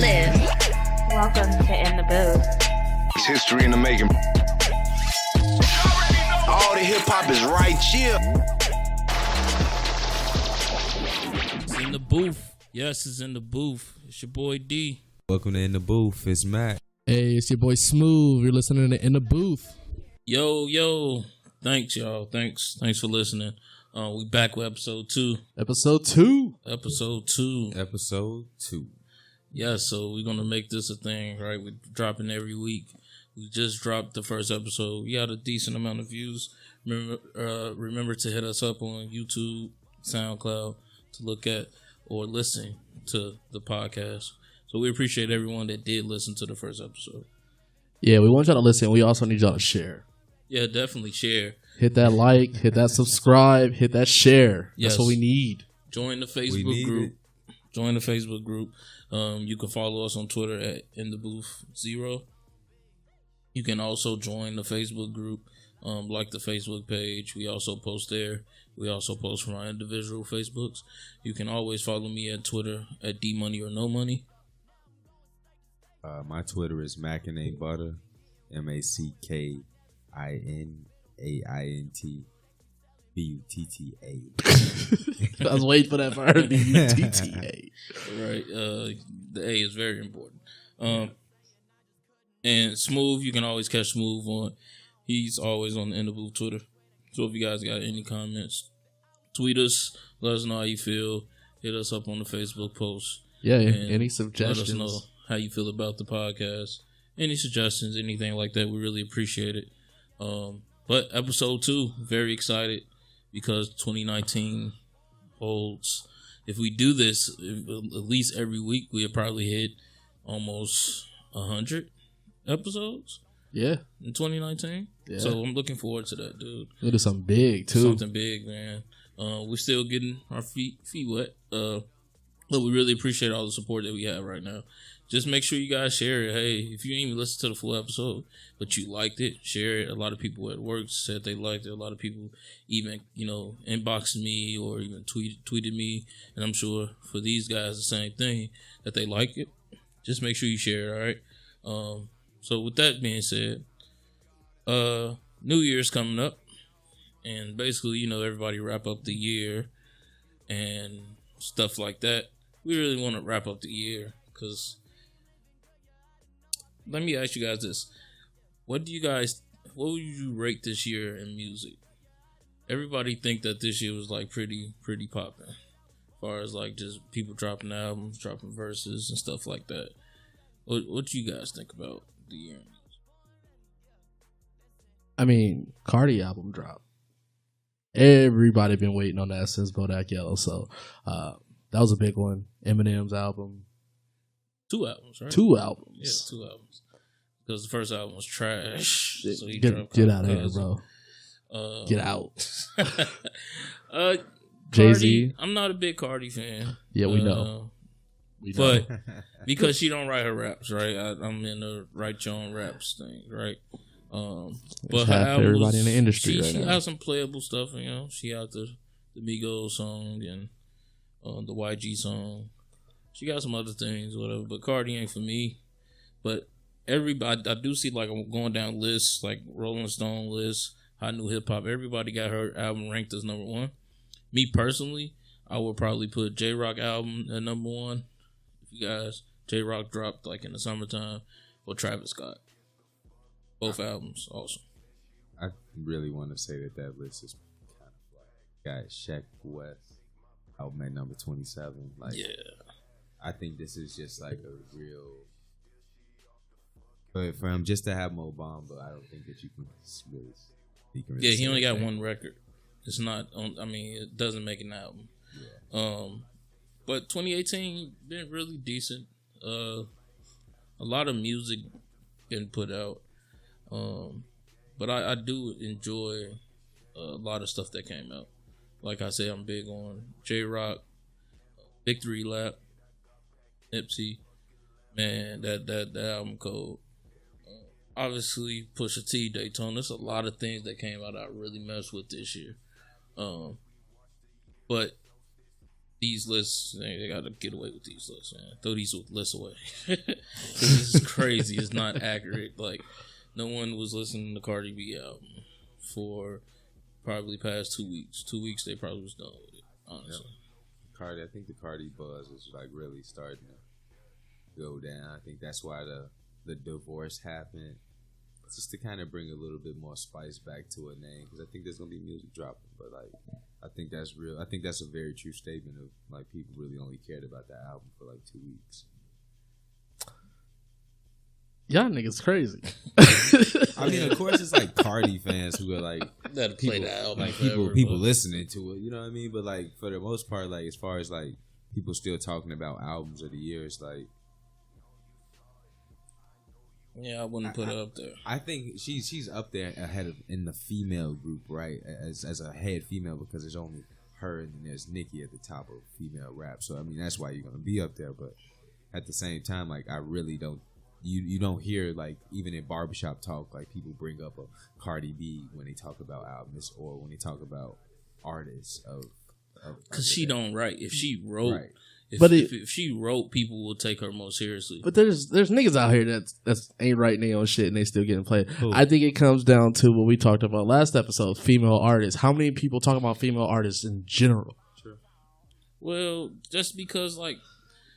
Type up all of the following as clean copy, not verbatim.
list. Welcome to In the Booth. It's history in the making. All the hip hop is right here. It's in the booth. Yes, it's in the booth. It's your boy D. Welcome to In the Booth. It's Mack. Hey, it's your boy Smoove. You're listening to In the Booth. Yo. Thanks, y'all. Thanks for listening. We back with episode 2. Episode 2. Episode 2. Yeah, so we're going to make this a thing, right? We're dropping every week. We just dropped the first episode. We had a decent amount of views. Remember to hit us up on YouTube, SoundCloud to look at or listen to the podcast. So we appreciate everyone that did listen to the first episode. Yeah, we want y'all to listen. We also need y'all to share. Yeah, definitely share. Hit that like, hit that subscribe, hit that share. Yes. That's what we need. Join the Facebook group. Join the Facebook group. You can follow us on Twitter at InTheBooth0. You can also join the Facebook group, like the Facebook page. We also post there. We also post from our individual Facebooks. You can always follow me at Twitter at DMoneyOrNoMoney. My Twitter is MackinAButter, MacKinaintButta. I was waiting for that part. BUTTA. Right. The A is very important. And Smoove, you can always catch Smoove on. He's always on the In the Booth Twitter. So if you guys got any comments, tweet us. Let us know how you feel. Hit us up on the Facebook post. Yeah, any suggestions? Let us know how you feel about the podcast. Any suggestions, anything like that, we really appreciate it. But episode 2, very excited because 2019 holds. If we do this at least every week, we'll probably hit almost 100 epizodes. Yeah, in 2019. Yeah. So I'm looking forward to that, dude. We'll do something big too. Something big, man. We're still getting our feet wet. But we really appreciate all the support that we have right now. Just make sure you guys share it. Hey, if you didn't even listen to the full episode, but you liked it, share it. A lot of people at work said they liked it. A lot of people even, inboxed me or even tweeted me. And I'm sure for these guys, the same thing, that they like it. Just make sure you share it, all right? So with that being said, New Year's coming up. And basically, everybody wrap up the year and stuff like that. We really want to wrap up the year because... Let me ask you guys this. What would you rate this year in music? Everybody think that this year was like pretty popping. As far as like just people dropping albums, dropping verses and stuff like that. What do you guys think about the year? I mean, Cardi album dropped. Everybody been waiting on that since Bodak Yellow. So that was a big one. Eminem's album. 2 albums, right? 2 albums. Yeah, 2 albums. Because the first album was trash. So get out of here, bro. Get out. Jay-Z. I'm not a big Cardi fan. Yeah, we know. But because she don't write her raps, right? I'm in the write your own raps thing, right? But her albums, everybody in the industry she now. has some playable stuff, She has the Migos song and the YG song. She got some other things, whatever, but Cardi ain't for me. But everybody, I do see like I'm going down lists, like Rolling Stone lists, Hot New Hip Hop. Everybody got her album ranked as number 1. Me personally, I would probably put J-Rock album at number 1. If you guys, J-Rock dropped like in the summertime, or Travis Scott. Both albums, awesome. I really want to say that list is kind of like got Sheck West album at number 27. Like, yeah. I think this is just like a real. But for him just to have Mo Bamba, I don't think that you can really. Yeah, he only got 1 record. It's not on. I mean, it doesn't make an album. Yeah. But 2018 been really decent. A lot of music been put out. But I do enjoy a lot of stuff that came out. Like I said, I'm big on J-Rock, Victory Lap, Nipsey. Man, that album cold. Obviously, Pusha T, Daytona. There's a lot of things that came out I really messed with this year. But these lists, they got to get away with these lists, man. Throw these lists away. 'Cause this is crazy. It's not accurate. Like, no one was listening to Cardi B album for probably past 2 weeks. 2 weeks, they probably was done with it, honestly. I think the Cardi buzz is like really starting to go down. I think that's why the divorce happened. Just to kind of bring a little bit more spice back to a name, because I think there's gonna be music dropping. But like, I think that's real. I think that's a very true statement of like people really only cared about that album for like 2 weeks. Y'all niggas crazy. I mean, of course, it's like Cardi fans who are like That play the album, like forever, people but- listening to it. You know what I mean? But like for the most part, like as far as like people still talking about albums of the year, it's like. Yeah, I wouldn't put her up there. I think she's up there ahead of in the female group, right? As a head female, because there's only her and there's Nicki at the top of female rap. So I mean that's why you're gonna be up there. But at the same time, like I really don't. You don't hear like even in barbershop talk like people bring up a Cardi B when they talk about albums or when they talk about artists of Because she don't write. If she wrote, Right. if she wrote, people will take her more seriously. But there's niggas out here that's ain't writing their own shit and they still getting played. I think it comes down to what we talked about last episode: female artists. How many people talk about female artists in general? Well, just because like.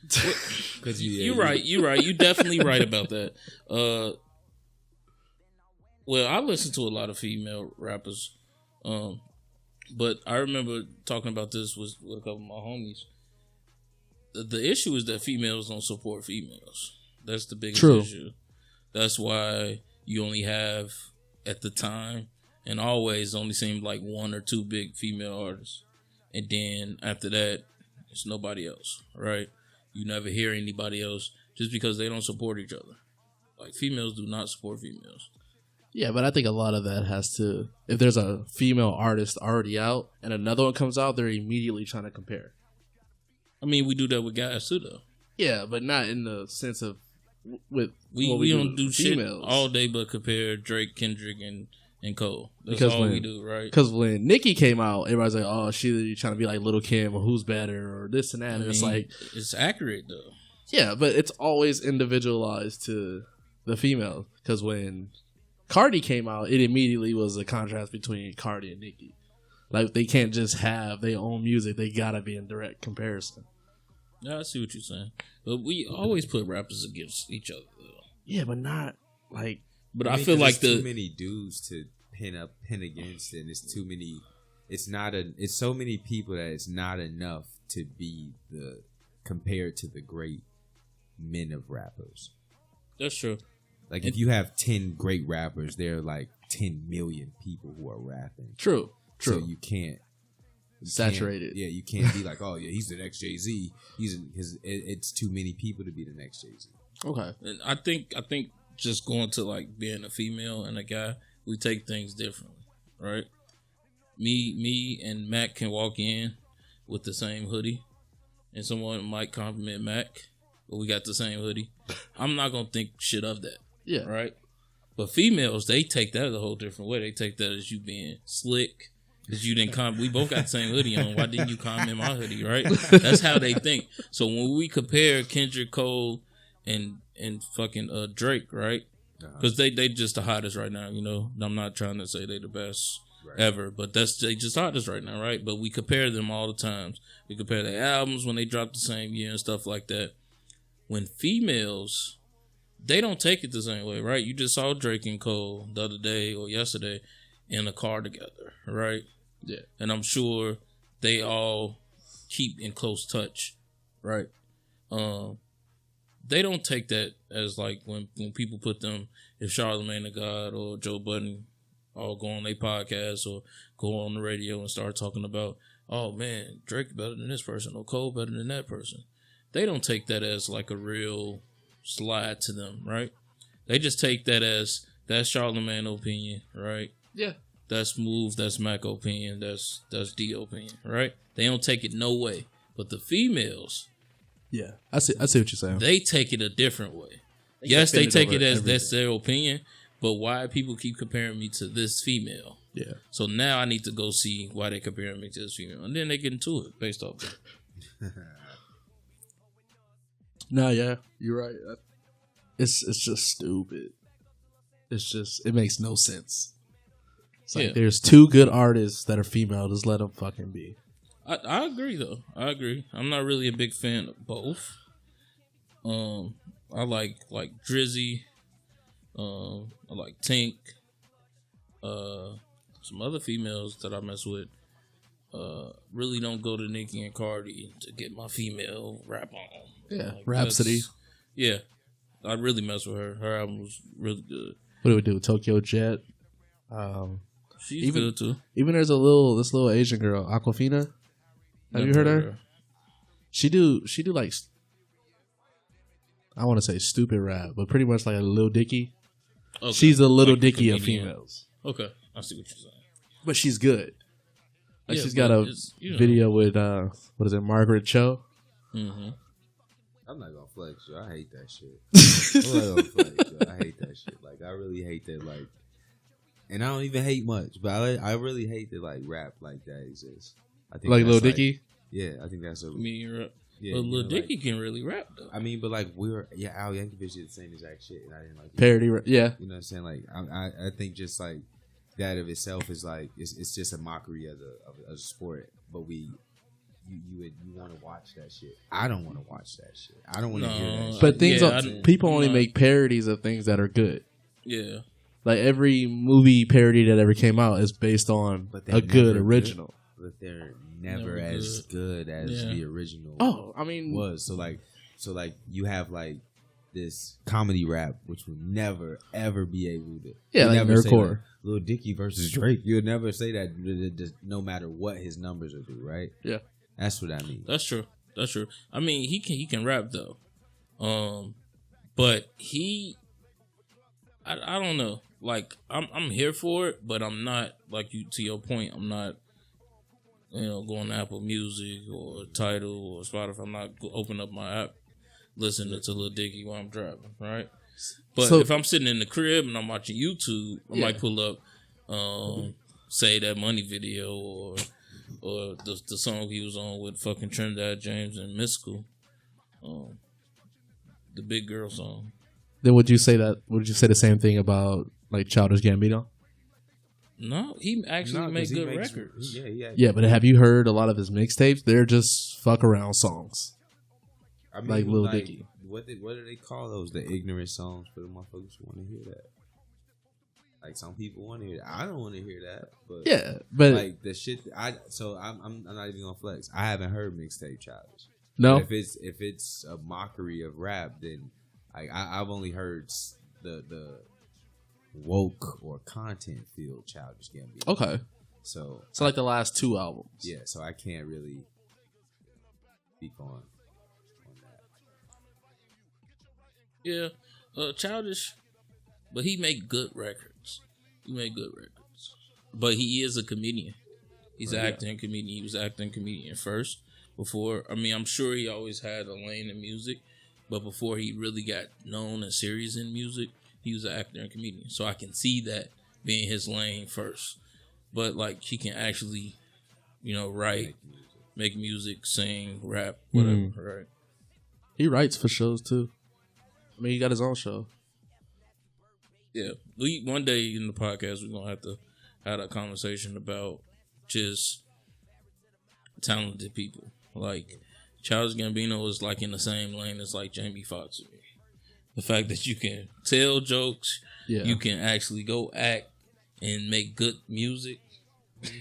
Because You're right. You definitely right about that. Well, I listen to a lot of female rappers, but I remember talking about this with a couple of my homies. The issue is that females don't support females. That's the biggest issue. That's why you only have, at the time and always, only seemed like one or two big female artists, and then after that, it's nobody else, right? You never hear anybody else just because they don't support each other. Like, females do not support females. Yeah, but I think a lot of that has to, if there's a female artist already out and another one comes out, they're immediately trying to compare. I mean, we do that with guys too, though. Yeah, but not in the sense of with We what don't do with shit females. all day but compare Drake, Kendrick, and Cole. That's Because all when- we do, right? Because when Nicki came out, everybody's like, "Oh, she's trying to be like Lil' Kim or who's better or this and that." And it's like, it's accurate though. yeah, but it's always individualized to the female. Because when Cardi came out, it immediately was a contrast between Cardi and Nicki. Like they can't just have their own music; they gotta be in direct comparison. Yeah, I see what you're saying, but we always put rappers against each other, though. Yeah, but not like. But I I mean, feel 'cause like there's too many dudes to pin against, and it's too many. It's so many people that it's not enough to be compared to the great men of rappers. that's true. Like if you have 10 great rappers, there are like 10 million people who are rapping. True. So you can't Saturate it. Yeah, you can't be like, oh yeah, he's the next Jay-Z. It's too many people to be the next Jay-Z. Okay. And I think just going to like being a female and a guy, we take things differently, right? Me and Mac can walk in with the same hoodie, and someone might compliment Mac, but we got the same hoodie. I'm not gonna think shit of that. Yeah. Right. But females, they take that a whole different way. They take that as you being slick. Because you didn't comment. We both got the same hoodie on. Why didn't you comment my hoodie, right? That's how they think. So when we compare Kendrick, Cole, and fucking Drake, right? Because they just the hottest right now, you know. I'm not trying to say they the best ever, but they just hottest right now, right? But we compare them all the times. We compare their albums when they drop the same year and stuff like that. When females, they don't take it the same way, right? You just saw Drake and Cole the other day or yesterday in a car together, right? Yeah. And I'm sure they all keep in close touch, right? They don't take that as like when people put them, if Charlamagne the God or Joe Budden all go on their podcast or go on the radio and start talking about, oh man, Drake better than this person or Cole better than that person. They don't take that as like a real slide to them, right? They just take that as that's Charlamagne opinion, right? Yeah. That's Smoove, that's Mack opinion, that's D opinion, right? They don't take it no way. But the females, Yeah. I see what you're saying. they take it a different way. They Yes, they defend take over it as everything. that's their opinion, but why people keep comparing me to this female? Yeah. So now I need to go see why they're comparing me to this female. And then they get into it based off that. No, yeah, you're right. It's just stupid. It makes no sense. It's like there's two good artists that are female. Just let them fucking be. I agree though. I agree. I'm not really a big fan of both. I like Drizzy. I like Tink. Some other females that I mess with. Really don't go to Nicki and Cardi to get my female rap on. Yeah, like, Rhapsody. Yeah, I really mess with her. Her album was really good. What do we do? Tokyo Jet. She's good too. Even there's this little Asian girl, Aquafina. Have you heard her? She do like, I want to say stupid rap, but pretty much like a Lil Dicky. Okay. She's a Little Dicky of females. Okay, I see what you're saying. But she's good. Like she's got a you know. video with what is it, Margaret Cho? Mm-hmm. I'm not gonna flex, yo. I hate that shit. I'm not gonna flex, yo. I hate that shit. Like I really hate that. Like, and I don't even hate much, but I really hate that like rap like that exists. I think like Lil Dicky. Yeah, I think that's a. But Lil Dicky can really rap though. I mean, but like Al Yankovic did the same exact shit, and I didn't like it. Parody. Yeah, you know what I'm saying? Like I think just like that of itself is like it's just a mockery of a sport, but you want to watch that shit. I don't want to watch that shit. I don't want to hear that shit. But people only make parodies of things that are good. Yeah. Like every movie parody that ever came out is based on a good original. But they're never as good as the original. Oh, I mean, was so like you have like this comedy rap which will never ever be able to. Yeah, like nerdcore. Like, Lil Dicky versus Drake. You'll never say that no matter what his numbers will do. Right? Yeah. That's what I mean. That's true. I mean, he can rap though, but I don't know. Like I'm here for it, but I'm not like you. To your point, I'm not. Going to Apple Music or Tidal or Spotify. I'm not open up my app, listening to Lil Dicky while I'm driving. Right. But if I'm sitting in the crib and I'm watching YouTube, I might pull up, Say That Money video or the song he was on with fucking Trinidad James and Mystical, the Big Girl song. Then would you say the same thing about like Childish Gambino? No, he actually made good records. Yeah, but have you heard a lot of his mixtapes? They're just fuck around songs. I mean, like Lil Dicky. What do they call those? The ignorant songs for the motherfuckers who want to hear that. Like some people want to hear that. I don't want to hear that. But yeah, but like the shit. I'm not even gonna flex. I haven't heard mixtape Childish. No, but if it's a mockery of rap, then I've only heard the woke or content field Childish Gambino. Okay, so like the last two albums. Yeah, so I can't really speak on that. Yeah, Childish, but he make good records. But he is a comedian. He's an acting comedian. He was acting comedian first. Before, I mean, I'm sure he always had a lane in music, but before he really got known and serious in music, he was an actor and comedian. So I can see that being his lane first. But like he can actually, write, make music, sing, rap, whatever, right? He writes for shows too. I mean, he got his own show. Yeah. One day in the podcast, we're going to have to have a conversation about just talented people. Like, Childish Gambino is like in the same lane as like Jamie Foxx. The fact that you can tell jokes, you can actually go act and make good music.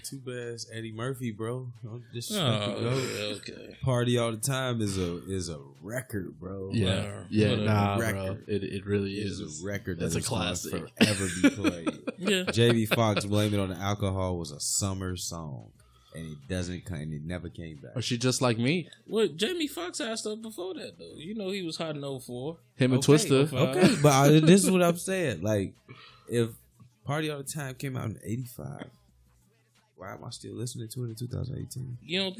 Too bad it's Eddie Murphy, bro. Just okay. Party All the Time is a record, bro. Nah, bro. It really is. It's a record that's a classic. Forever be played. Yeah. Jamie Foxx, Blame It on the Alcohol was a summer song, and it never came back. Or She Just Like Me. Well, Jamie Foxx had stuff before that though. He was hot in 04. Him and Twista. Okay, but this is what I'm saying. Like, if Party All the Time came out in '85. Why am I still listening to it in 2018? You don't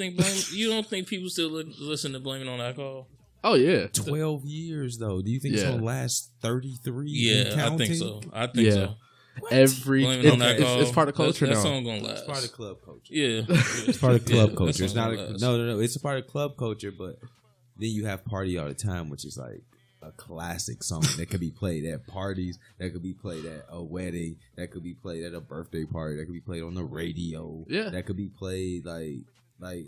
think people still listen to Blame It on Alcohol? Oh yeah, 12 years though. Do you think it's gonna last 33? Yeah, I think so. Blaming on alcohol. It's part of culture that now. song gonna last. It's part of club culture. Yeah, It's part of club culture. that It's song not gonna last. no. It's a part of club culture, but then you have Party All the Time, which is like a classic song that could be played at parties, that could be played at a wedding, that could be played at a birthday party, that could be played on the radio. Yeah. That could be played like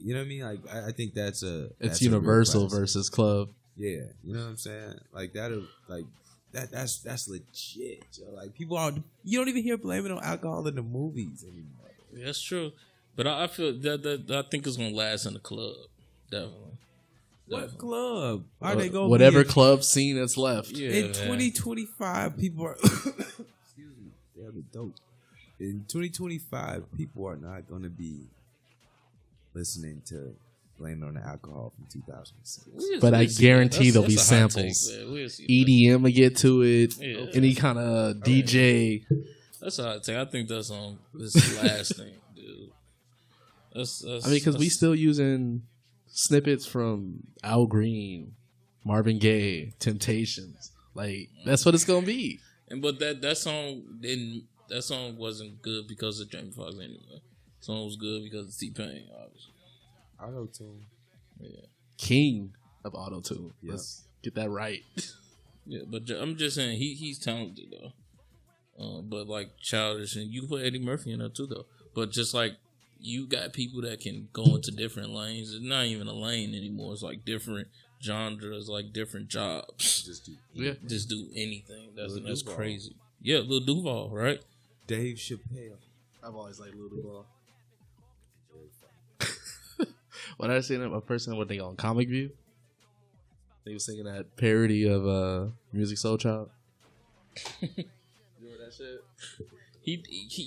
you know what I mean? Like I think that's It's that's a real universal classic. versus club. Yeah, you know what I'm saying? Like that's legit. Yo. Like people are you don't even hear blaming on alcohol in the movies anymore. Yeah, that's true. But I feel that I think it's gonna last in the club. Definitely. What club are they going? Whatever club scene that's left. Yeah, In man. 2025, people are. Excuse me, damn it, dope. In 2025, people are not going to be listening to Blame It on the Alcohol from 2006. But I guarantee there'll be That's a hot take, samples. man. We'll see. EDM will get to it. Yeah. Any kind of DJ. That's a hot take. I think that's on this last thing, dude. That's I mean, because we still using snippets from Al Green, Marvin Gaye, Temptations. Like that's what it's gonna be. but that song wasn't good because of Jamie Foxx anyway. The song was good because of T-Pain, obviously. Auto tune. Yeah. King of auto-tune. Yep. Let's get that right. Yeah, but I'm just saying he's talented though. But like Childish, and you can put Eddie Murphy in there too though. But just like you got people that can go into different lanes. It's not even a lane anymore. It's like different genres, like different jobs. Just do anything. That's Duval. crazy. Yeah, Lil Duval, right? Dave Chappelle. I've always liked Lil Duval. When I seen him, a person what they on Comic View, they was singing that parody of Music Soul Child. Remember that shit? He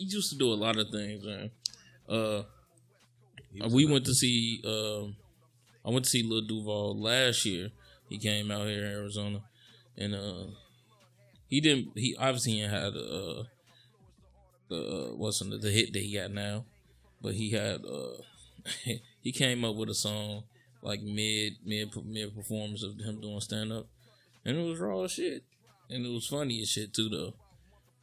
used to do a lot of things, man. We went to see. I went to see Lil Duval last year. He came out here in Arizona, and he didn't. He obviously ain't had the hit that he got now, but he had he came up with a song like mid performance of him doing stand up, and it was raw as shit, and it was funny as shit too though.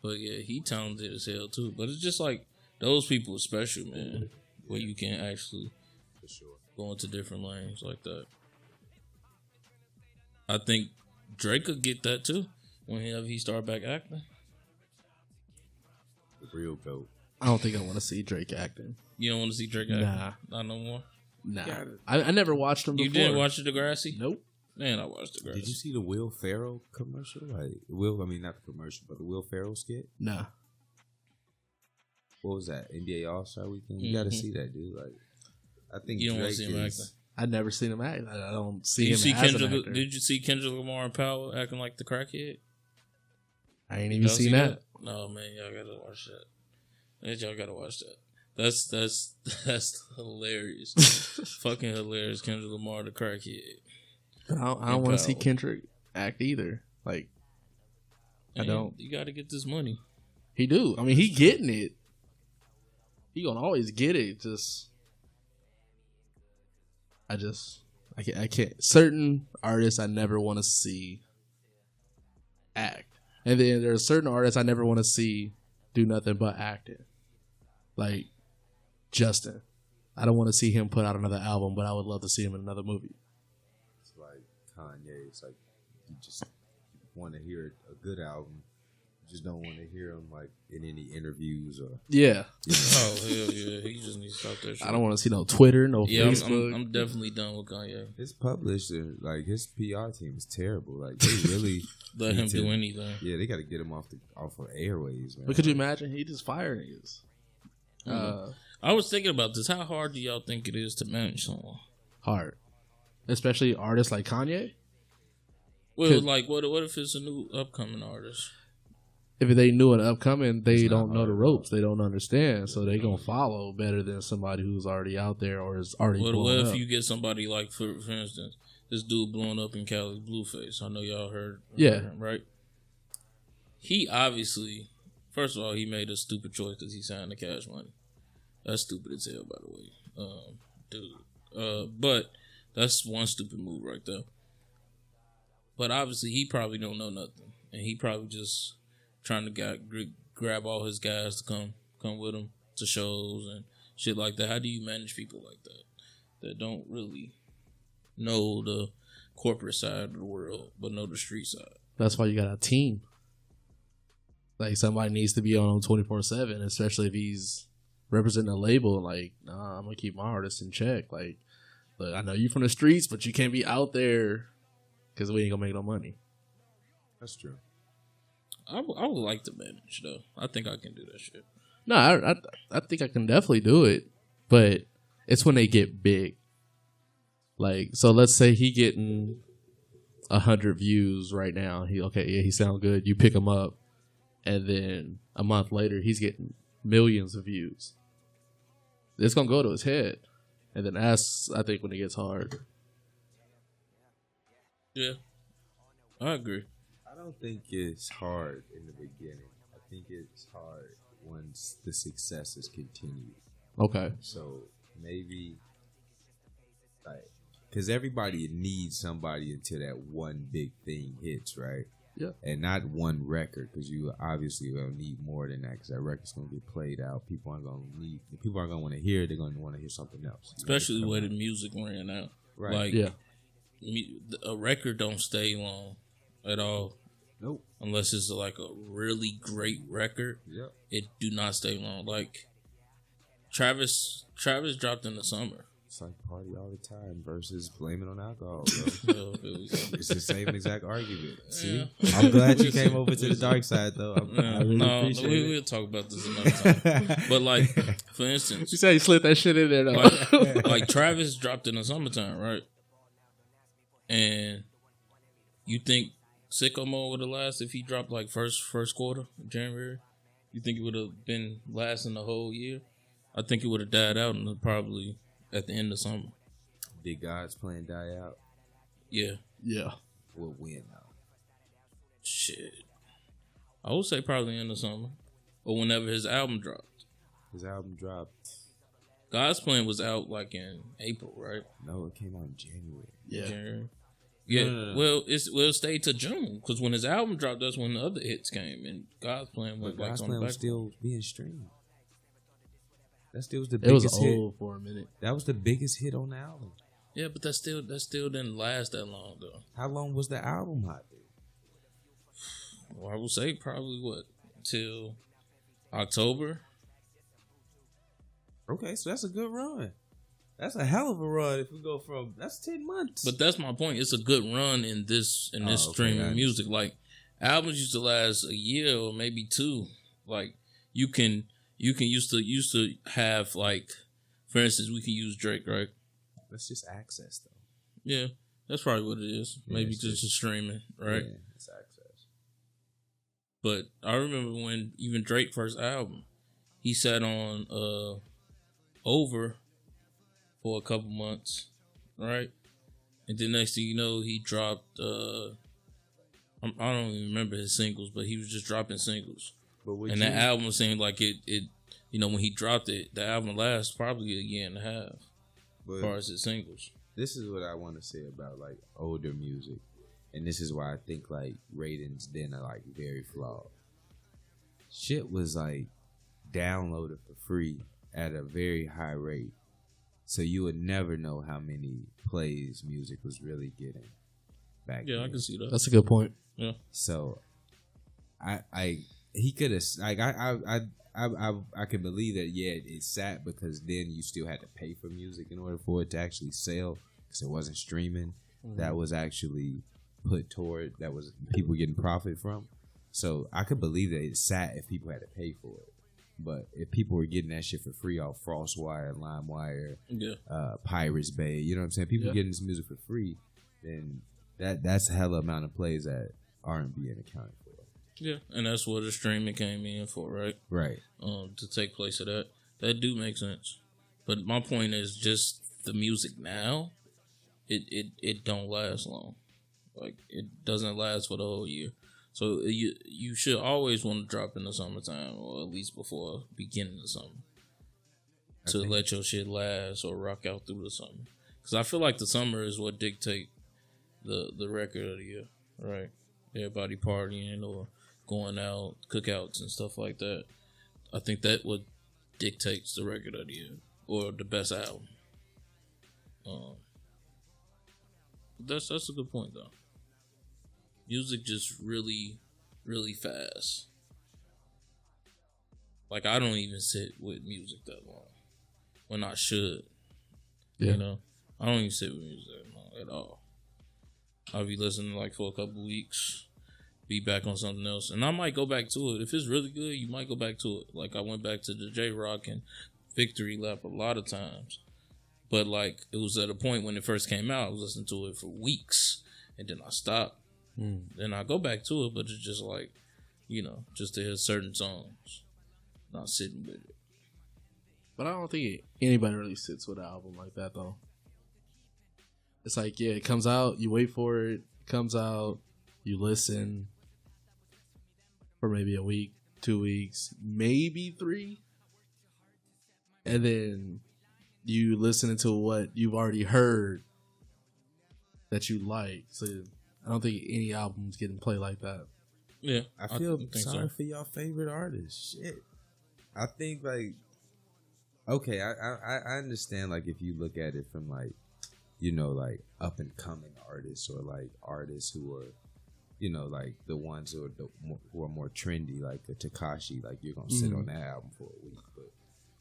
But yeah, he talented as hell too. But it's just like those people are special, man. Where you can actually go into different lanes like that. I think Drake could get that too whenever he start back acting. The real GOAT. I don't think I want to see Drake acting. You don't want to see Drake acting? Nah. Not no more? Nah. I never watched him before. You didn't watch the Degrassi? Nope. Man, I watched Degrassi. Did you see the Will Ferrell commercial? Like not the commercial, but the Will Ferrell skit. Nah. What was that? NBA All-Star Weekend. You got to see that, dude. Like, I think You don't want Drake to see him acting? I've never seen him act. I don't see Did you him see as an Kendrick? actor. Did you see Kendrick Lamar and Powell acting like the crackhead? I ain't even Y'all seen see that. No, man, y'all gotta watch that. Y'all gotta watch that. That's hilarious. Fucking hilarious. Kendrick Lamar, the crackhead. I don't want to see Kendrick act either. Like, Man, I don't. You gotta get this money. He do. I mean, he getting it. He gonna always get it. I can't. Certain artists I never want to see act, and then there's certain artists I never want to see do nothing but acting. Like Justin, I don't want to see him put out another album, but I would love to see him in another movie. It's like Kanye. It's like you just want to hear a good album. You just don't want to hear him like in any interviews or. Yeah, Oh hell yeah, he just needs to stop that shit. I don't want to see no Twitter, no Yeah, Facebook. I'm definitely done with Kanye. His publisher, like his PR team, is terrible. Like they really Let him need do to- anything. Yeah, they got to get him off of airways, man. But could you imagine he just fired niggas? I was thinking about this. How hard do y'all think it is to manage someone? Hard, especially artists like Kanye. Well, Could- like, what if it's a new upcoming artist? If they new and upcoming, they It's not don't know hard the at ropes. They don't understand, so they gonna follow better than somebody who's already out there or is already What blown if up. you get somebody like, for instance, this dude blowing up in Cali, Blueface? I know y'all heard Yeah. him, right? He obviously, first of all, he made a stupid choice because he signed the Cash Money. That's stupid as hell, by the way, dude. But that's one stupid move right there. But obviously, he probably don't know nothing, and he probably just trying to grab all his guys to come with him to shows and shit like that. How do you manage people like that don't really know the corporate side of the world but know the street side? That's why you got a team. Like, somebody needs to be on 24/7, especially if he's representing a label. Like, nah, I'm gonna keep my artists in check. Like, look, I know you from the streets, but you can't be out there because we ain't gonna make no money. That's true. I would like to manage though. I think I can do that shit. No, I think I can definitely do it, but it's when they get big. Like, so let's say he getting 100 views right now. He sound good. You pick him up, and then a month later he's getting millions of views. It's gonna go to his head, and then that's, I think, when it gets hard. Yeah, I agree. I don't think it's hard in the beginning. I think it's hard once the successes continue. Okay. So maybe, like, because everybody needs somebody until that one big thing hits, right? Yeah. And not one record, because you obviously will need more than that, because that record's going to get played out. People aren't going to want to hear it. They're going to want to hear something else. Especially the way the music ran out. Right. Like, Yeah. a record don't stay long at all. Nope. Unless it's like a really great record. Yep. It do not stay long. Like, Travis dropped in the summer. It's like party all the time versus blame it on alcohol, bro. It's the same exact argument. See? Yeah. I'm glad you came over to the dark side, though. I really appreciate it. We'll talk about this another time. But, like, for instance, You said you slid that shit in there, though. like Travis dropped in the summertime, right? And you think Sicko Mode would have lasted if he dropped like first quarter of January? You think it would have been lasting the whole year? I think it would have died out and probably at the end of summer. Did God's plan die out? Yeah. Yeah. Or when, though? Shit. I would say probably in the summer. Or whenever his album dropped. His album dropped. God's Plan was out like in April, right? No, it came out in January. Yeah. January. Yeah, No. well, it stayed to June because when his album dropped, that's when the other hits came, and God's Plan went But like God's on plan the was back. still being streamed. That still was the It was biggest hit. old for a minute. That was the biggest hit on the album. Yeah, but that still didn't last that long though. How long was the album hot? Well, I would say probably till October. Okay, so that's a good run. That's a hell of a run. If we go from that's 10 months. But that's my point. It's a good run in this okay, streaming music. Like albums used to last a year or maybe two. Like you can used to have like, for instance, we can use Drake, right? That's just access, though. Yeah, that's probably what it is. Yeah, Maybe it's just a streaming, right? Yeah, it's access. But I remember when even Drake first album, he sat on Over for a couple months, right? And then next thing you know, he dropped. I don't even remember his singles, but he was just dropping singles. But And that album seemed like it. You know, when he dropped it, the album lasts probably a year and a half, as far as his singles. This is what I want to say about like older music, and this is why I think like ratings then are like very flawed. Shit was like downloaded for free at a very high rate, so you would never know how many plays music was really getting back Yeah, then. I can see that. That's a good point. Yeah. So, he could have like I can believe that. Yeah, it sat because then you still had to pay for music in order for it to actually sell because it wasn't streaming. Mm-hmm. That was actually put toward that was people getting profit from. So I could believe that it sat if people had to pay for it. But if people were getting that shit for free off FrostWire, LimeWire, Pirates Bay, you know what I'm saying? People getting this music for free, then that's a hella amount of plays that aren't being accounted for. Yeah, and that's what the streaming came in for, right? Right. To take place of that. That do make sense. But my point is just the music now, it don't last long. Like it doesn't last for the whole year. So you should always want to drop in the summertime or at least before beginning of summer to let your shit last or rock out through the summer. Because I feel like the summer is what dictate the record of the year, right? Everybody partying or going out, cookouts and stuff like that. I think that what dictates the record of the year or the best album. That's a good point though. Music just really, really fast. Like I don't even sit with music that long when I should. Yeah. You know, I don't even sit with music that long at all. I'll be listening like for a couple weeks, be back on something else, and I might go back to it if it's really good. You might go back to it. Like I went back to the J-Rock and Victory Lap a lot of times. But like it was at a point when it first came out, I was listening to it for weeks, and then I stopped. Then I go back to it, but it's just like, you know, just to hear certain songs, not sitting with it. But I don't think anybody really sits with an album like that though. It's like, yeah, it comes out, you wait for it, comes out, you listen for maybe a week, 2 weeks, maybe 3, and then you listen to what you've already heard that you like. So I don't think any album's getting played like that. Yeah, I feel think sorry so. for your favorite artists. Shit, I think like, okay, I understand like if you look at it from like, you know, like up and coming artists or like artists who are, you know, like the ones who are more trendy, like a Tekashi, like you're gonna sit on that album for a week. But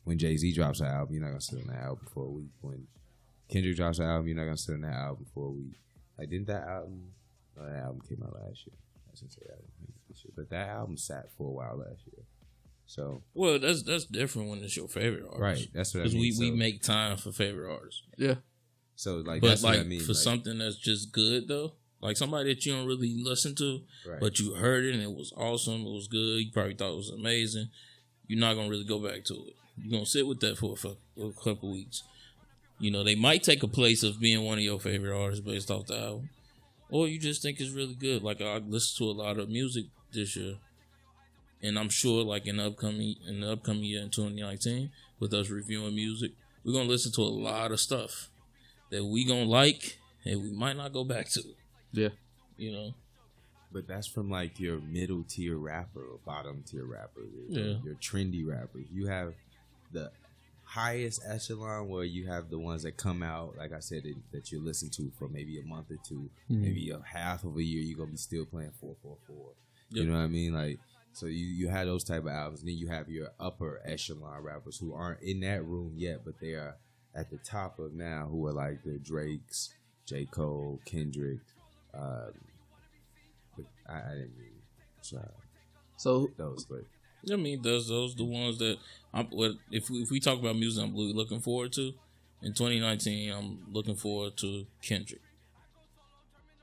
when Jay-Z drops an album, you're not gonna sit on that album for a week. When Kendrick drops an album, you're not gonna sit on that album for a week. Like didn't that album? No, that album came out last year. I shouldn't say that album came out this year, but that album sat for a while last year. So well, that's different when it's your favorite artist, right? That's what I because mean. we make time for favorite artists. Yeah. So like, But that's like what I mean. for like, something that's just good though, like somebody that you don't really listen to, right. but you heard it and it was awesome, it was good, you probably thought it was amazing. You're not gonna really go back to it. You're gonna sit with that for a couple weeks. You know, they might take a place of being one of your favorite artists based off the album, or you just think it's really good. Like I listened to a lot of music this year, and I'm sure like in the upcoming year in 2019, with us reviewing music, we're gonna listen to a lot of stuff that we gonna like and we might not go back to. Yeah. You know? But that's from like your middle tier rapper or bottom tier rapper. Your trendy rappers. You have the highest echelon where you have the ones that come out, like I said, that you listen to for maybe a month or two, maybe a half of a year, you're gonna be still playing 444. You know what I mean? Like, so you have those type of albums, and then you have your upper echelon rappers who aren't in that room yet, but they are at the top of now, who are like the Drakes, J. Cole, Kendrick. But I didn't mean So those, but I mean, those the ones that if we talk about music, I'm really looking forward to. In 2019, I'm looking forward to Kendrick.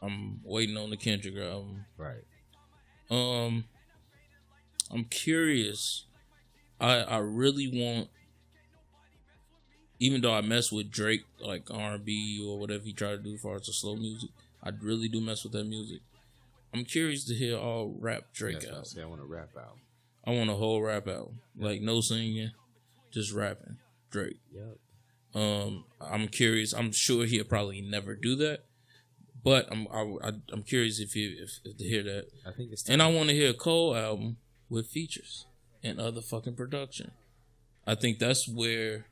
I'm waiting on the Kendrick album. right. I'm curious. I really want, even though I mess with Drake, like R&B or whatever he tried to do as far as the slow music, I really do mess with that music. I'm curious to hear all rap Drake out. I want a rap album. I want a whole rap album, like no singing, just rapping Drake. Yep. I'm curious. I'm sure he'll probably never do that, but I'm curious if to hear that. I think it's time. And I want to hear a Cole album with features and other fucking production. I think that's where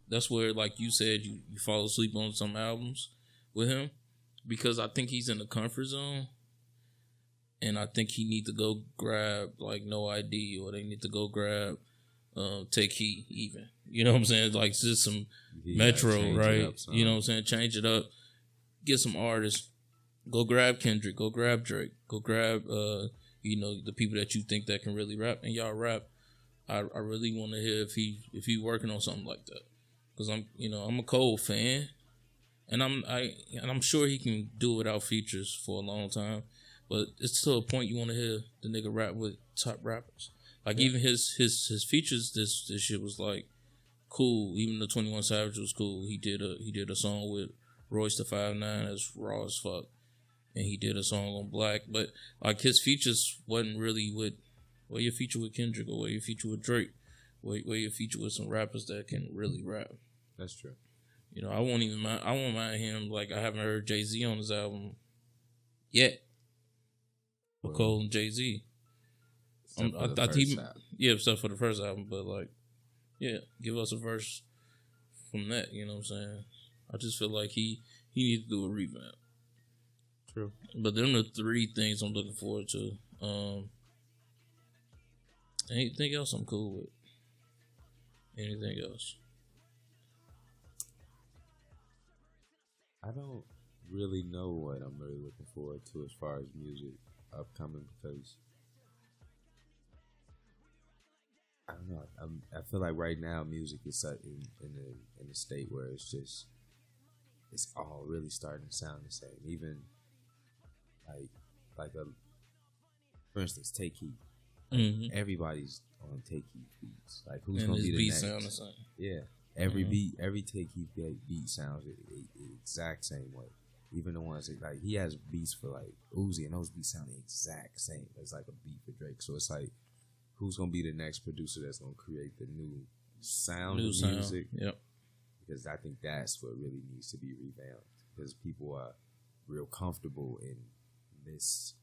like you said, you fall asleep on some albums with him, because I think he's in the comfort zone. And I think he need to go grab like No ID, or they need to go grab Take Heat even. You know what I'm saying? Like just some Metro, right? You know what I'm saying? Change it up. Get some artists. Go grab Kendrick. Go grab Drake. Go grab the people that you think that can really rap, and y'all rap. I really want to hear if he working on something like that, because I'm a Cole fan, and I'm sure he can do it without features for a long time. But it's to a point you want to hear the nigga rap with top rappers. Like even his features this shit was like cool. Even the 21 Savage was cool. He did a song with Royce the 5'9" that's raw as fuck, and he did a song on Black. But like his features wasn't really with where you feature with Kendrick or where you feature with Drake, where you feature with some rappers that can really rap. That's true. You know, I won't mind him. Like I haven't heard Jay-Z on his album yet. Cole and Jay-Z. I think except for the first album, but like, yeah, give us a verse from that. You know what I'm saying? I just feel like he needs to do a revamp. True. But them are the 3 things I'm looking forward to. Anything else I'm cool with? Anything else? I don't really know what I'm really looking forward to as far as music upcoming because I don't know. I feel like right now music is in a state where it's all really starting to sound the same. Even for instance, Take Heat. Mm-hmm. Everybody's on Take Heat beats. Like who's And gonna his be the beat next? sound the same. Yeah, every beat, every Take Heat beat sounds the exact same way. Even the ones that, like he has beats for like Uzi, and those beats sound the exact same. It's like a beat for Drake. So it's like, who's gonna be the next producer that's gonna create the new sound of music? Yep. Because I think that's what really needs to be revamped. Because people are real comfortable in this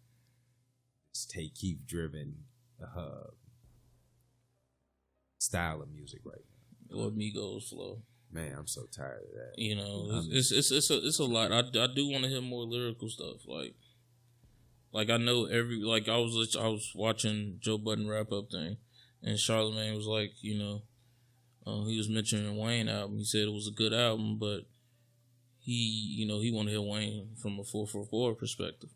Take Heat driven style of music right now. Or Migos flow. Man, I'm so tired of that. You know, it's a lot. I do want to hear more lyrical stuff. Like I know I was watching Joe Budden wrap up thing, and Charlamagne was like, you know, he was mentioning Wayne album. He said it was a good album, but he want to hear Wayne from a 444 perspective,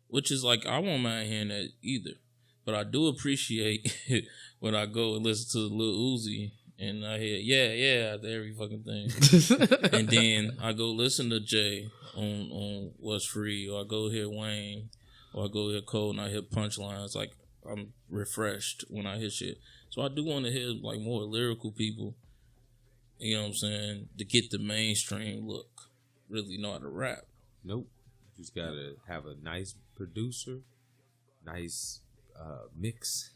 which is like I won't mind hearing that either. But I do appreciate when I go and listen to Lil Uzi and I hear yeah after every fucking thing, and then I go listen to Jay on What's Free, or I go hear Wayne, or I go hear Cole and I hear punchlines. Like I'm refreshed when I hear shit. So I do want to hear like more lyrical people. You know what I'm saying? To get the mainstream look, really know how to rap. Nope. You just gotta have a nice producer, nice mix.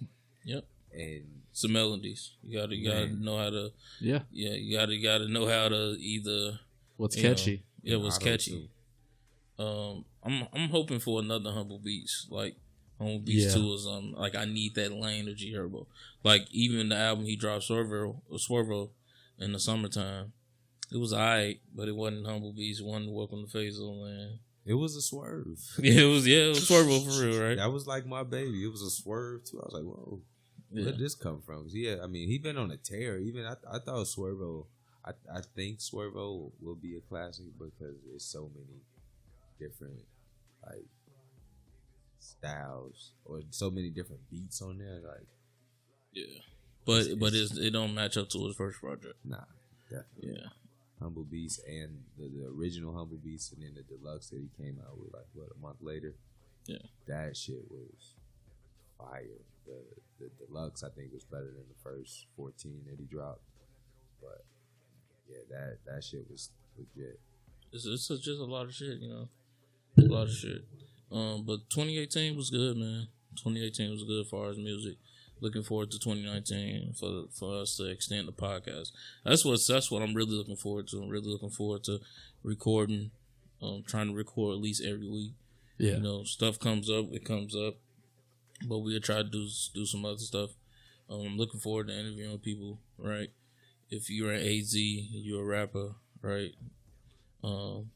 Yep. And some melodies. You gotta know how to. Yeah. Yeah. You gotta know how to either. What's catchy? What's catchy. I'm hoping for another Humble Beats, like Humble Beats 2 or something. Like I need that lane of G Herbo. Like even the album he dropped, Swervo, in the summertime, it was alright, but it wasn't Humble Beats. It wasn't Welcome to Faisal, man. It was a swerve. It was Swervo for real, right? That was like my baby. It was a swerve too. I was like, whoa, where did this come from? Yeah, I mean, he been on a tear. Even I thought Swervo. I think Swervo will be a classic because there's so many different like styles or so many different beats on there. Like, yeah, but it don't match up to his first project. Nah, definitely. Yeah. Humble Beast and the original Humble Beast, and then the deluxe that he came out with like a month later. Yeah, that shit was fire. The deluxe I think was better than the first 14 that he dropped, but yeah, that shit was legit. It's just a lot of shit, you know, a lot of shit. But 2018 was good, man. 2018 was good as far as music. Looking forward to 2019 for us to extend the podcast. That's what I'm really looking forward to. I'm really looking forward to recording. Trying to record at least every week. Yeah. You know, stuff comes up, it comes up, but we'll try to do some other stuff. I'm looking forward to interviewing people. Right. If you're an AZ, you're a rapper, right?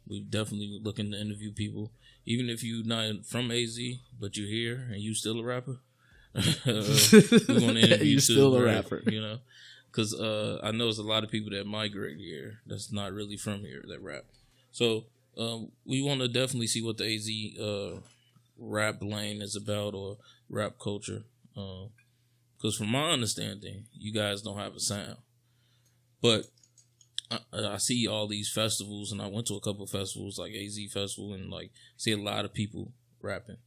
We definitely looking to interview people, even if you're not from AZ, but you're here and you still a rapper. We're gonna interview you still a rapper, you know, because I know there's a lot of people that migrate here that's not really from here that rap. So we want to definitely see what the AZ rap lane is about or rap culture, because from my understanding, you guys don't have a sound, but I see all these festivals, and I went to a couple of festivals like AZ Festival, and like see a lot of people rapping.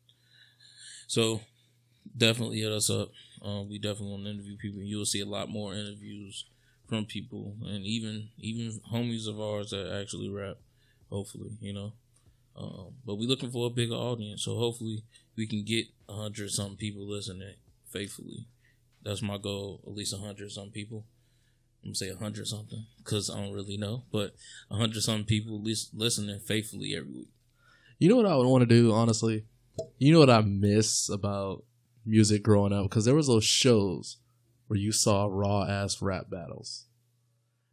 So definitely hit us up. We definitely want to interview people. You'll see a lot more interviews from people, and even homies of ours that actually rap. Hopefully, you know. But we're looking for a bigger audience, so hopefully we can get 100-something people listening faithfully. That's my goal. At least 100-something people. I'm gonna say 100-something because I don't really know, but 100-something people listening faithfully every week. You know what I would want to do, honestly? You know what I miss about music growing up because there was those shows where you saw raw ass rap battles.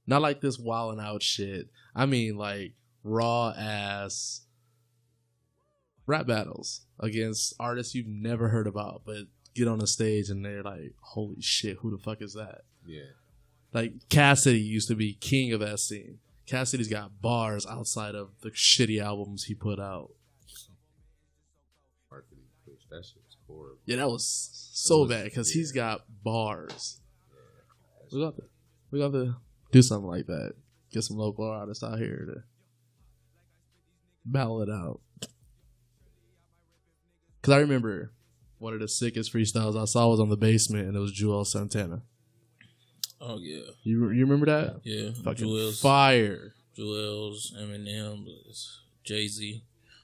Not like this wilding out shit. I mean like raw ass rap battles against artists you've never heard about, but get on the stage and they're like, holy shit, who the fuck is that? Yeah. Like Cassidy used to be king of that scene. Cassidy's got bars outside of the shitty albums he put out. That shit was horrible. Yeah, that was so bad because he's got bars. Yeah, we got to do something like that. Get some local artists out here to battle it out. Because I remember one of the sickest freestyles I saw was on The Basement, and it was Joel Santana. Oh yeah, you remember that? Yeah, fucking Joel's, fire. Joel's, Eminem, Jay-Z,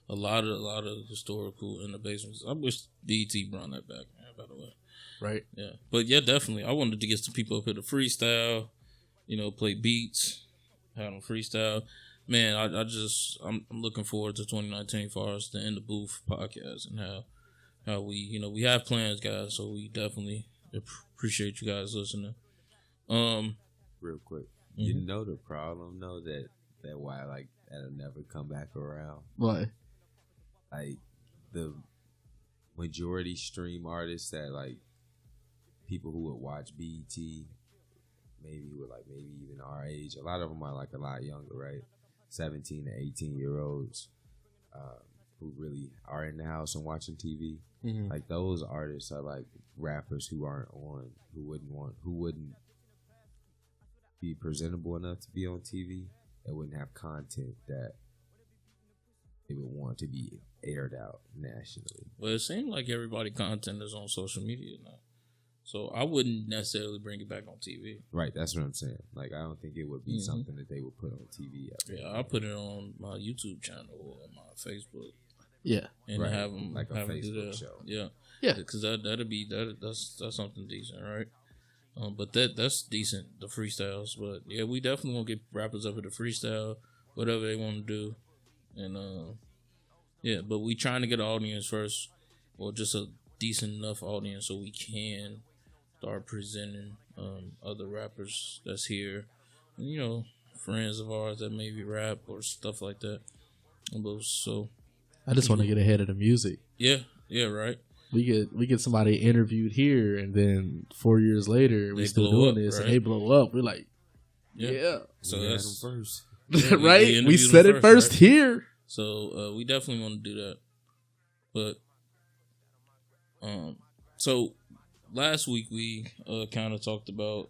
a lot of historical in The Basement. I wish BT brought that back, man, by the way. Right. Yeah, but yeah, definitely. I wanted to get some people up here to freestyle, play beats, have them freestyle. Man, I'm looking forward to 2019 for us to end the booth podcast and how we we have plans, guys. So we definitely appreciate you guys listening. Real quick, you know the problem though that why like that'll never come back around. Why? Like the majority stream artists that like people who would watch BET, maybe even our age. A lot of them are like a lot younger, right? 17 to 18-year-olds who really are in the house and watching TV. Mm-hmm. Like those artists are like rappers who aren't on, who wouldn't be presentable enough to be on TV and wouldn't have content that they would want to be aired out nationally. Well, it seems like everybody content is on social media now. So I wouldn't necessarily bring it back on TV. Right, that's what I'm saying. Like, I don't think it would be something that they would put on TV. Yeah, I'll put it on my YouTube channel or my Facebook. Yeah, and right. have them like a have Facebook do that. show. Yeah, yeah, because that's something decent, right? But that's decent, the freestyles. But yeah, we definitely want to get rappers up at the freestyle, whatever they want to do, and yeah. But we trying to get an audience first, or just a decent enough audience so we can start presenting other rappers that's here, and, friends of ours that maybe rap or stuff like that. So I just want to get ahead of the music. Yeah, right. We get somebody interviewed here, and then 4 years later, we still doing this, right? And they blow up. We're like, yeah. So that's them first, yeah, right? We said it first right? Here. So we definitely want to do that. But so last week we kind of talked about,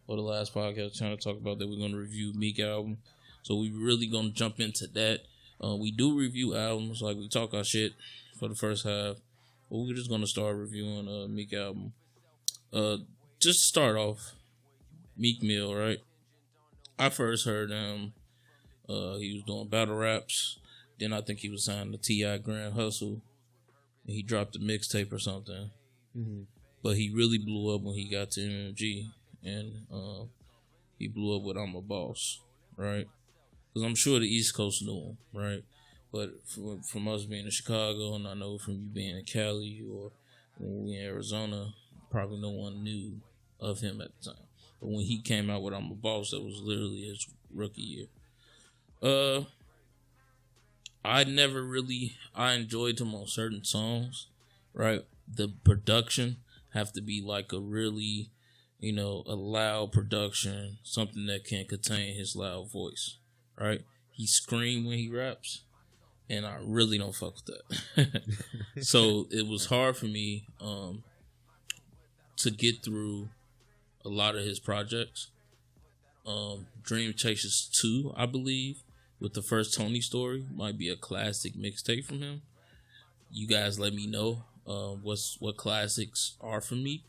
or the last podcast kind of talked about that we're going to review Meek album. So we really going to jump into that. We do review albums, like we talk our shit for the first half. But we're just going to start reviewing Meek album. Just to start off, Meek Mill, right? I first heard him, he was doing battle raps. Then I think he was signed to T.I. Grand Hustle. And he dropped a mixtape or something. Mm-hmm. But he really blew up when he got to MMG. And he blew up with I'm a Boss, right? Because I'm sure the East Coast knew him, right? But from us being in Chicago, and I know from you being in Cali or when we in Arizona, probably no one knew of him at the time. But when he came out with I'm a Boss, that was literally his rookie year. I enjoyed him on certain songs, right? The production have to be like a really, a loud production, something that can contain his loud voice, right? He screams when he raps, and I really don't fuck with that. So it was hard for me to get through a lot of his projects. Dream Chasers 2, I believe, with the first Tony story, might be a classic mixtape from him. You guys let me know what classics are for Meek.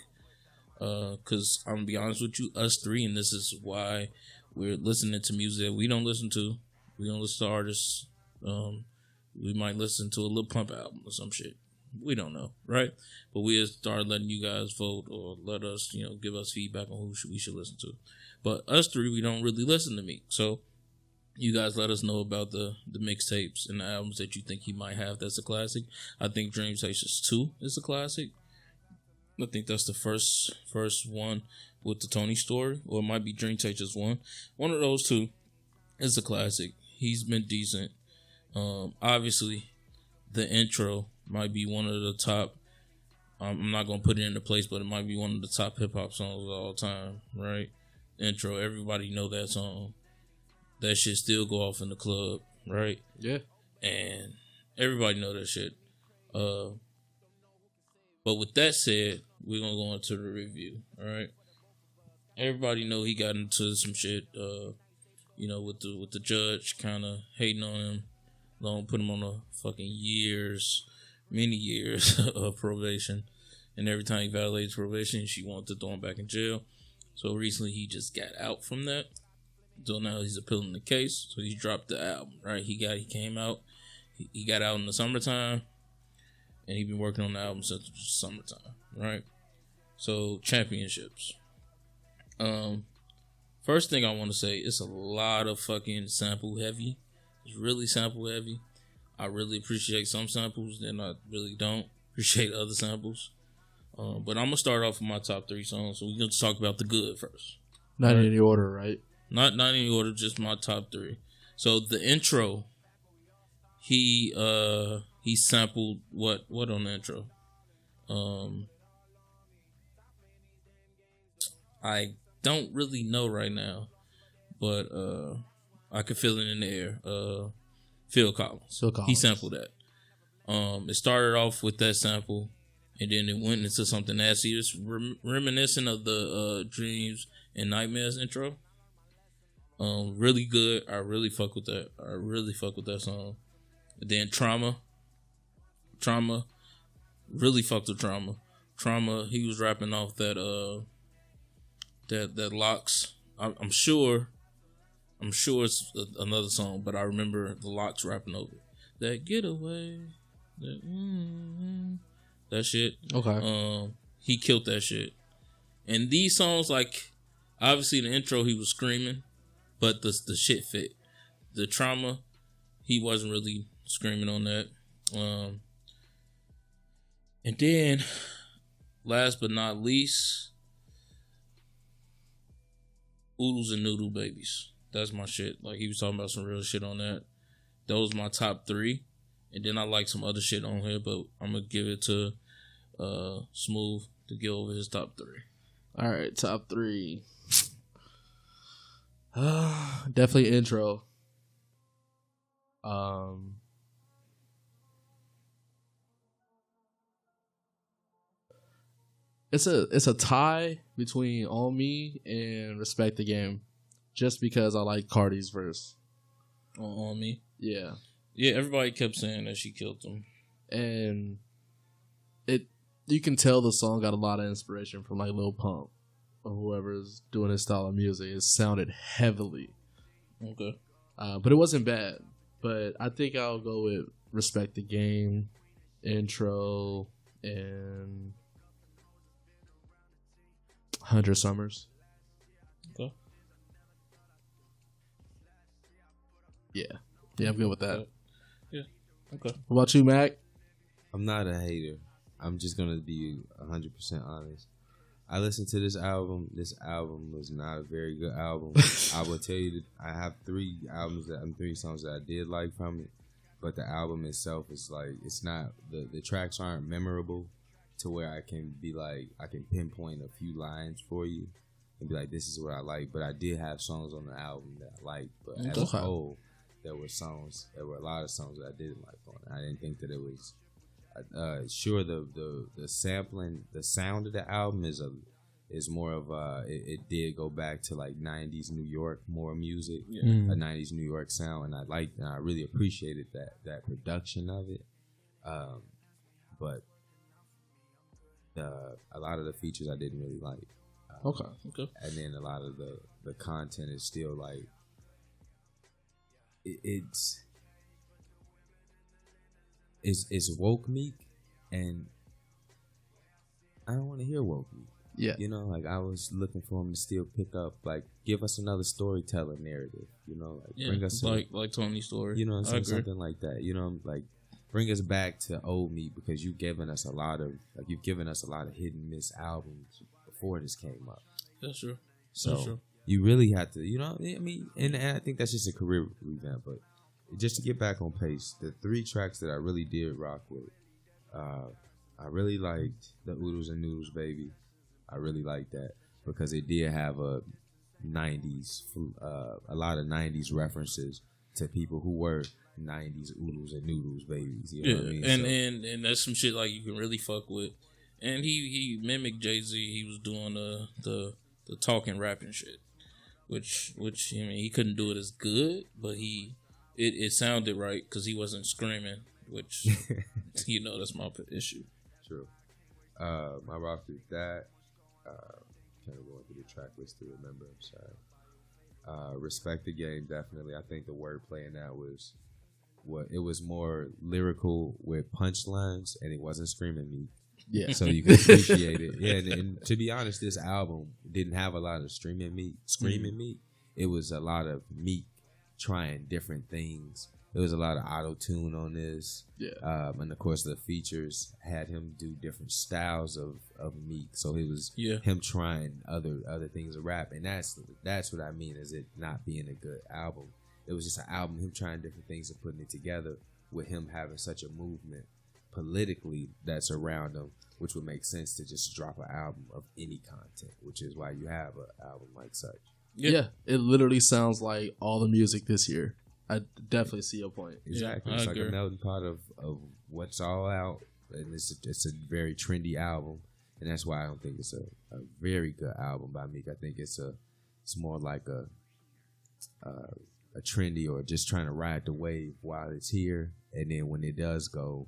Because I'm going to be honest with you, us three, and this is why we're listening to music that we don't listen to. We don't listen to artists. We might listen to a Lil Pump album or some shit. We don't know, right? But we'll start letting you guys vote or let us, give us feedback on who we should listen to. But us three, we don't really listen to Meek. So you guys let us know about the mixtapes and the albums that you think he might have that's a classic. I think Dream Chasers 2 is a classic. I think that's the first one with the Tony story, or it might be Dream Takers one. One of those two is a classic. He's been decent. Obviously, the intro might be one of the top. I'm not gonna put it into place, but it might be one of the top hip hop songs of all time. Right? Intro. Everybody know that song. That shit still go off in the club. Right? Yeah. And everybody know that shit. But with that said, we're gonna go into the review. All right. Everybody know he got into some shit. With the judge kind of hating on him, don't put him on a fucking many years of probation, and every time he violates probation, she wants to throw him back in jail. So recently, he just got out from that. So now he's appealing the case. So he dropped the album. Right? He came out. He got out in the summertime. And he's been working on the album since the summertime, right? So, championships. First thing I want to say, it's a lot of fucking sample heavy. It's really sample heavy. I really appreciate some samples, then I really don't appreciate other samples. But I'm going to start off with my top 3 songs. So, we're going to talk about the good first. Not in any order, right? Not in any order, just my top 3. So, the intro, he sampled what on the intro? I don't really know right now, but I can feel it in the air. Phil Collins. He sampled that. It started off with that sample, and then it went into something nasty. It's reminiscent of the Dreams and Nightmares intro. Really good. I really fuck with that. I really fuck with that song. And then Trauma, really fucked with Trauma. He was rapping off that Locks. I'm sure it's another song, but I remember the Locks rapping over it. That Getaway, that shit. Okay. He killed that shit. And these songs, like, obviously the intro he was screaming, but the shit fit. The Trauma, he wasn't really screaming on that. And then, last but not least, Oodles and Noodle Babies. That's my shit. Like, he was talking about some real shit on that. Those my top 3. And then I like some other shit on here, but I'm going to give it to Smoove to get over his top 3. All right, top 3. Definitely intro. It's a tie between On Me and Respect the Game, just because I like Cardi's verse. On Me? Yeah. Yeah, everybody kept saying that she killed him. And you can tell the song got a lot of inspiration from like Lil Pump or whoever's doing his style of music. It sounded heavily. Okay. But it wasn't bad. But I think I'll go with Respect the Game, intro, and 100 Summers. Okay. Yeah, I'm good with that. Yeah. Okay. What about you, Mac? I'm not a hater. I'm just gonna be 100% honest. I listened to this album. This album was not a very good album. I will tell you that I have 3 songs that I did like from it, but the album itself is like, it's not, the tracks aren't memorable to where I can be like, I can pinpoint a few lines for you and be like, this is what I like. But I did have songs on the album that I liked, but as a whole, there were a lot of songs that I didn't like on it. I didn't think that it was sure, the sampling, the sound of the album is more of it did go back to like 90s New York more music, a 90s New York sound, and I really appreciated that production of it, but a lot of the features I didn't really like. Okay. And then a lot of the content is still like it's woke Meek, and I don't want to hear woke Meek. Yeah. You know, like I was looking for him to still pick up, like give us another storyteller narrative, you know, like bring us like Tony's story. You know, something like that. You know, like bring us back to old Meek, because you've given us a lot of hit and miss albums before this came up. That's true. So That's true. you really have to, I mean, and I think that's just a career revamp. But just to get back on pace, the 3 tracks that I really did rock with, I really liked the Oodles and Noodles Baby. I really liked that because it did have a lot of 90s references to people who were 90s Oodles and Noodles babies. You know what I mean? And that's some shit like you can really fuck with. And he mimicked Jay-Z. He was doing the talking rapping shit, which I mean, he couldn't do it as good, but it sounded right because he wasn't screaming, which that's my issue. True. My rock is that. Kind of going through the track list to remember. I'm sorry. Respect the Game, definitely. I think the wordplay in that was it was more lyrical with punchlines, and it wasn't screaming Meek. Yeah. So you can appreciate it. Yeah, and to be honest, this album didn't have a lot of screaming Meek. It was a lot of Meek trying different things. There was a lot of auto-tune on this. Yeah. And of course the features had him do different styles of Meek. So it was him trying other things of rap. And that's what I mean is it not being a good album. It was just an album, him trying different things and putting it together with him having such a movement politically that's around him, which would make sense to just drop an album of any content, which is why you have an album like such. Yeah. It literally sounds like all the music this year. I definitely see your point. Exactly. Yeah, it's like a melting pot of what's all out. And it's a very trendy album. And that's why I don't think it's a very good album by Meek. I think it's more like a trendy or just trying to ride the wave while it's here. And then when it does go,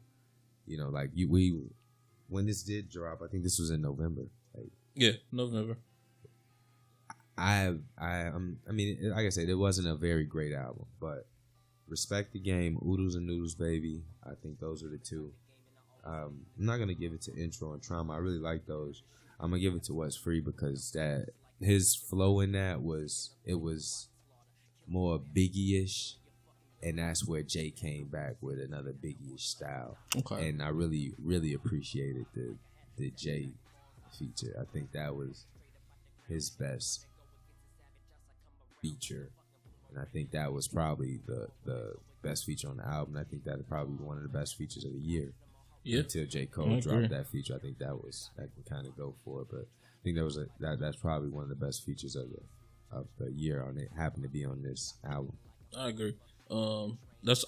when this did drop, I think this was in November. November. I mean, like I said, it wasn't a very great album, but Respect the Game, Oodles and Noodles Baby, I think those are the 2. I'm not gonna give it to Intro and Trauma. I really like those. I'm gonna give it to What's Free because that his flow in that was more Biggie-ish, and that's where Jay came back with another Biggie-ish style. Okay. And I really, really appreciated the Jay feature. I think that was his best feature, and I think that was probably the best feature on the album. I think that is probably one of the best features of the year. Yeah. Until J. Cole dropped that feature, I think that can kind of go for it. But I think that's probably one of the best features of the year on it. Happened to be on this album. I agree. That's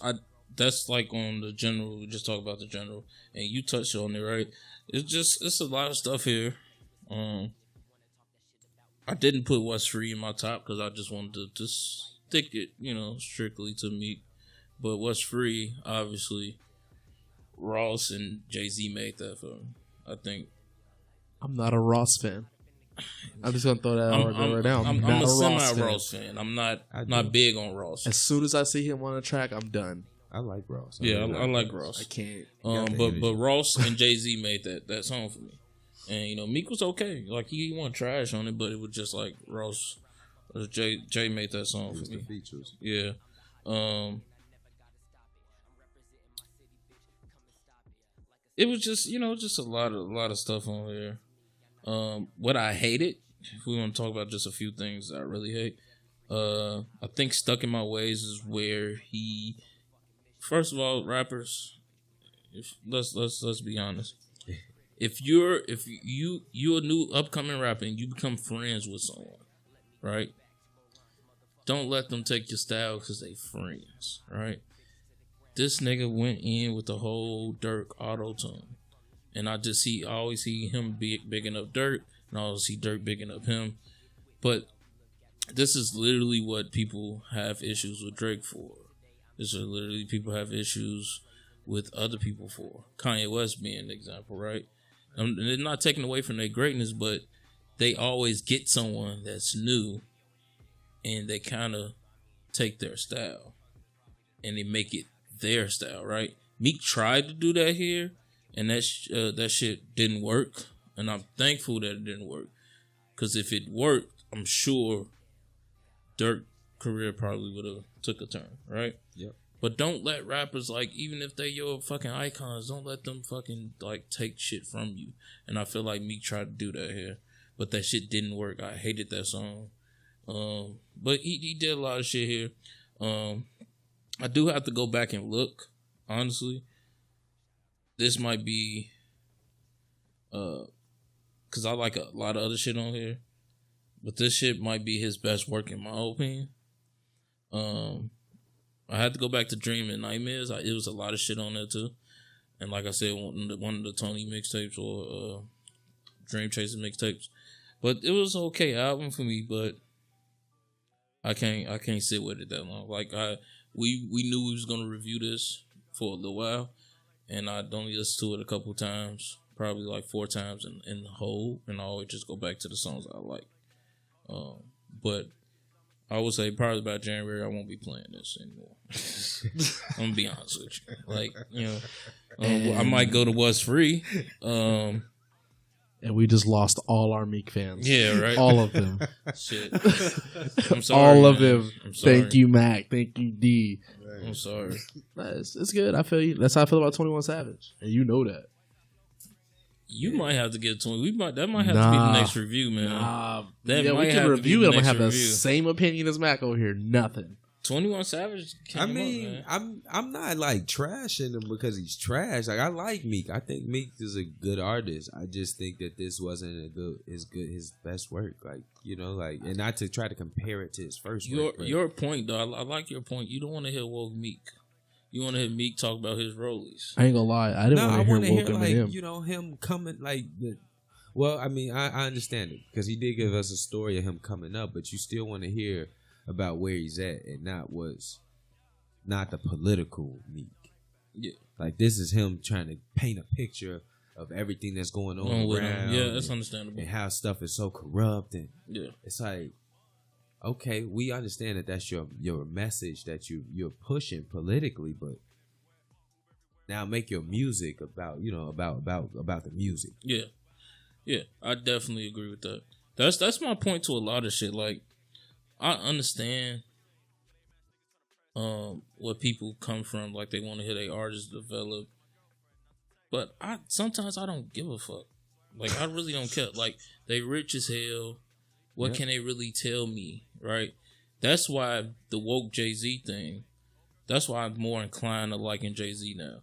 like on the general. We just talk about the general, and you touched on it, right? It's a lot of stuff here. I didn't put What's Free in my top because I just wanted to just stick it, strictly to Meek. But What's Free, obviously, Ross and Jay-Z made that for me. I think. I'm not a Ross fan. I'm just gonna throw that out right now. I'm not a Ross semi-Ross fan. I'm not big on Ross. As soon as I see him on a track, I'm done. I like Ross. I like Ross. I can't. But Ross and Jay-Z made that song for me. And Meek was okay. Like he wasn't trash on it, but it was just like Ross or Jay made that song for me. The features. Yeah. It was just just a lot of stuff on there. What I hated, if we want to talk about just a few things that I really hate, I think Stuck in My Ways is where he, first of all, rappers, let's be honest. If you're a new upcoming rapper and you become friends with someone, right? Don't let them take your style because they friends, right? This nigga went in with the whole Dirk auto-tune. And I always see him bigging up Dirk, and I always see Dirk bigging up him. But this is literally what people have issues with Drake for. This is literally people have issues with other people for. Kanye West being an example, right? And they're not taking away from their greatness, but they always get someone that's new, and they kind of take their style, and they make it their style, right? Meek tried to do that here, and that shit didn't work, and I'm thankful that it didn't work, because if it worked, I'm sure Dirk's career probably would have took a turn, right? Yep. But don't let rappers, like, even if they your fucking icons, don't let them fucking, like, take shit from you. And I feel like Meek tried to do that here. But that shit didn't work. I hated that song. But he did a lot of shit here. I do have to go back and look, honestly. This might be, because I like a lot of other shit on here. But this shit might be his best work in my opinion. I had to go back to Dream and Nightmares. It was a lot of shit on there too. And like I said, one of the Tony mixtapes or Dream Chaser mixtapes. But it was okay album for me, but I can't sit with it that long. Like we knew we was gonna review this for a little while, and I'd only listened to it a couple times, probably like 4 times in the whole, and I always just go back to the songs I like. But I would say probably by January I won't be playing this anymore. I'm gonna be honest with you. Like, you know, I might go to What's Free. And we just lost all our Meek fans. Yeah, right. All of them. Shit. I'm sorry. All of man. them. I'm sorry. Thank you, Mac. Thank you, D. I'm sorry. It's good. I feel you. That's how I feel about 21 Savage. And you know that. You might have to get 20. That might have to be the next review, man. That might we can have review to it. be I'm the gonna have next the review. same opinion as Mac over here. Nothing. 21 Savage came I mean, up, man. I'm not like trashing him because he's trash. Like I like Meek. I think Meek is a good artist. I just think that this wasn't his best work. Like, you know, like, and not to try to compare it to his first work. Your point, though. I like your point. You don't want to hear woke Meek. You want to hear Meek talk about his rollies. I ain't gonna lie. I didn't want to hear woke like, Eminem. you know, him coming like well, I mean, I understand it because he did give us a story of him coming up, but you still want to hear about where he's at and not the political Meek. Yeah. Like, this is him trying to paint a picture of everything that's going on with around. him. Yeah, that's understandable. And how stuff is so corrupt. And yeah, it's like, okay, we understand that that's your message that you're pushing politically, but now make your music about, you know, about the music. Yeah. Yeah, I definitely agree with that. That's my point to a lot of shit. Like, I understand where people come from, like they want to hear their artists develop, but sometimes I don't give a fuck. Like, I really don't care. Like, they rich as hell. What can they really tell me, right? That's why the woke Jay-Z thing, that's why I'm more inclined to liking Jay-Z now.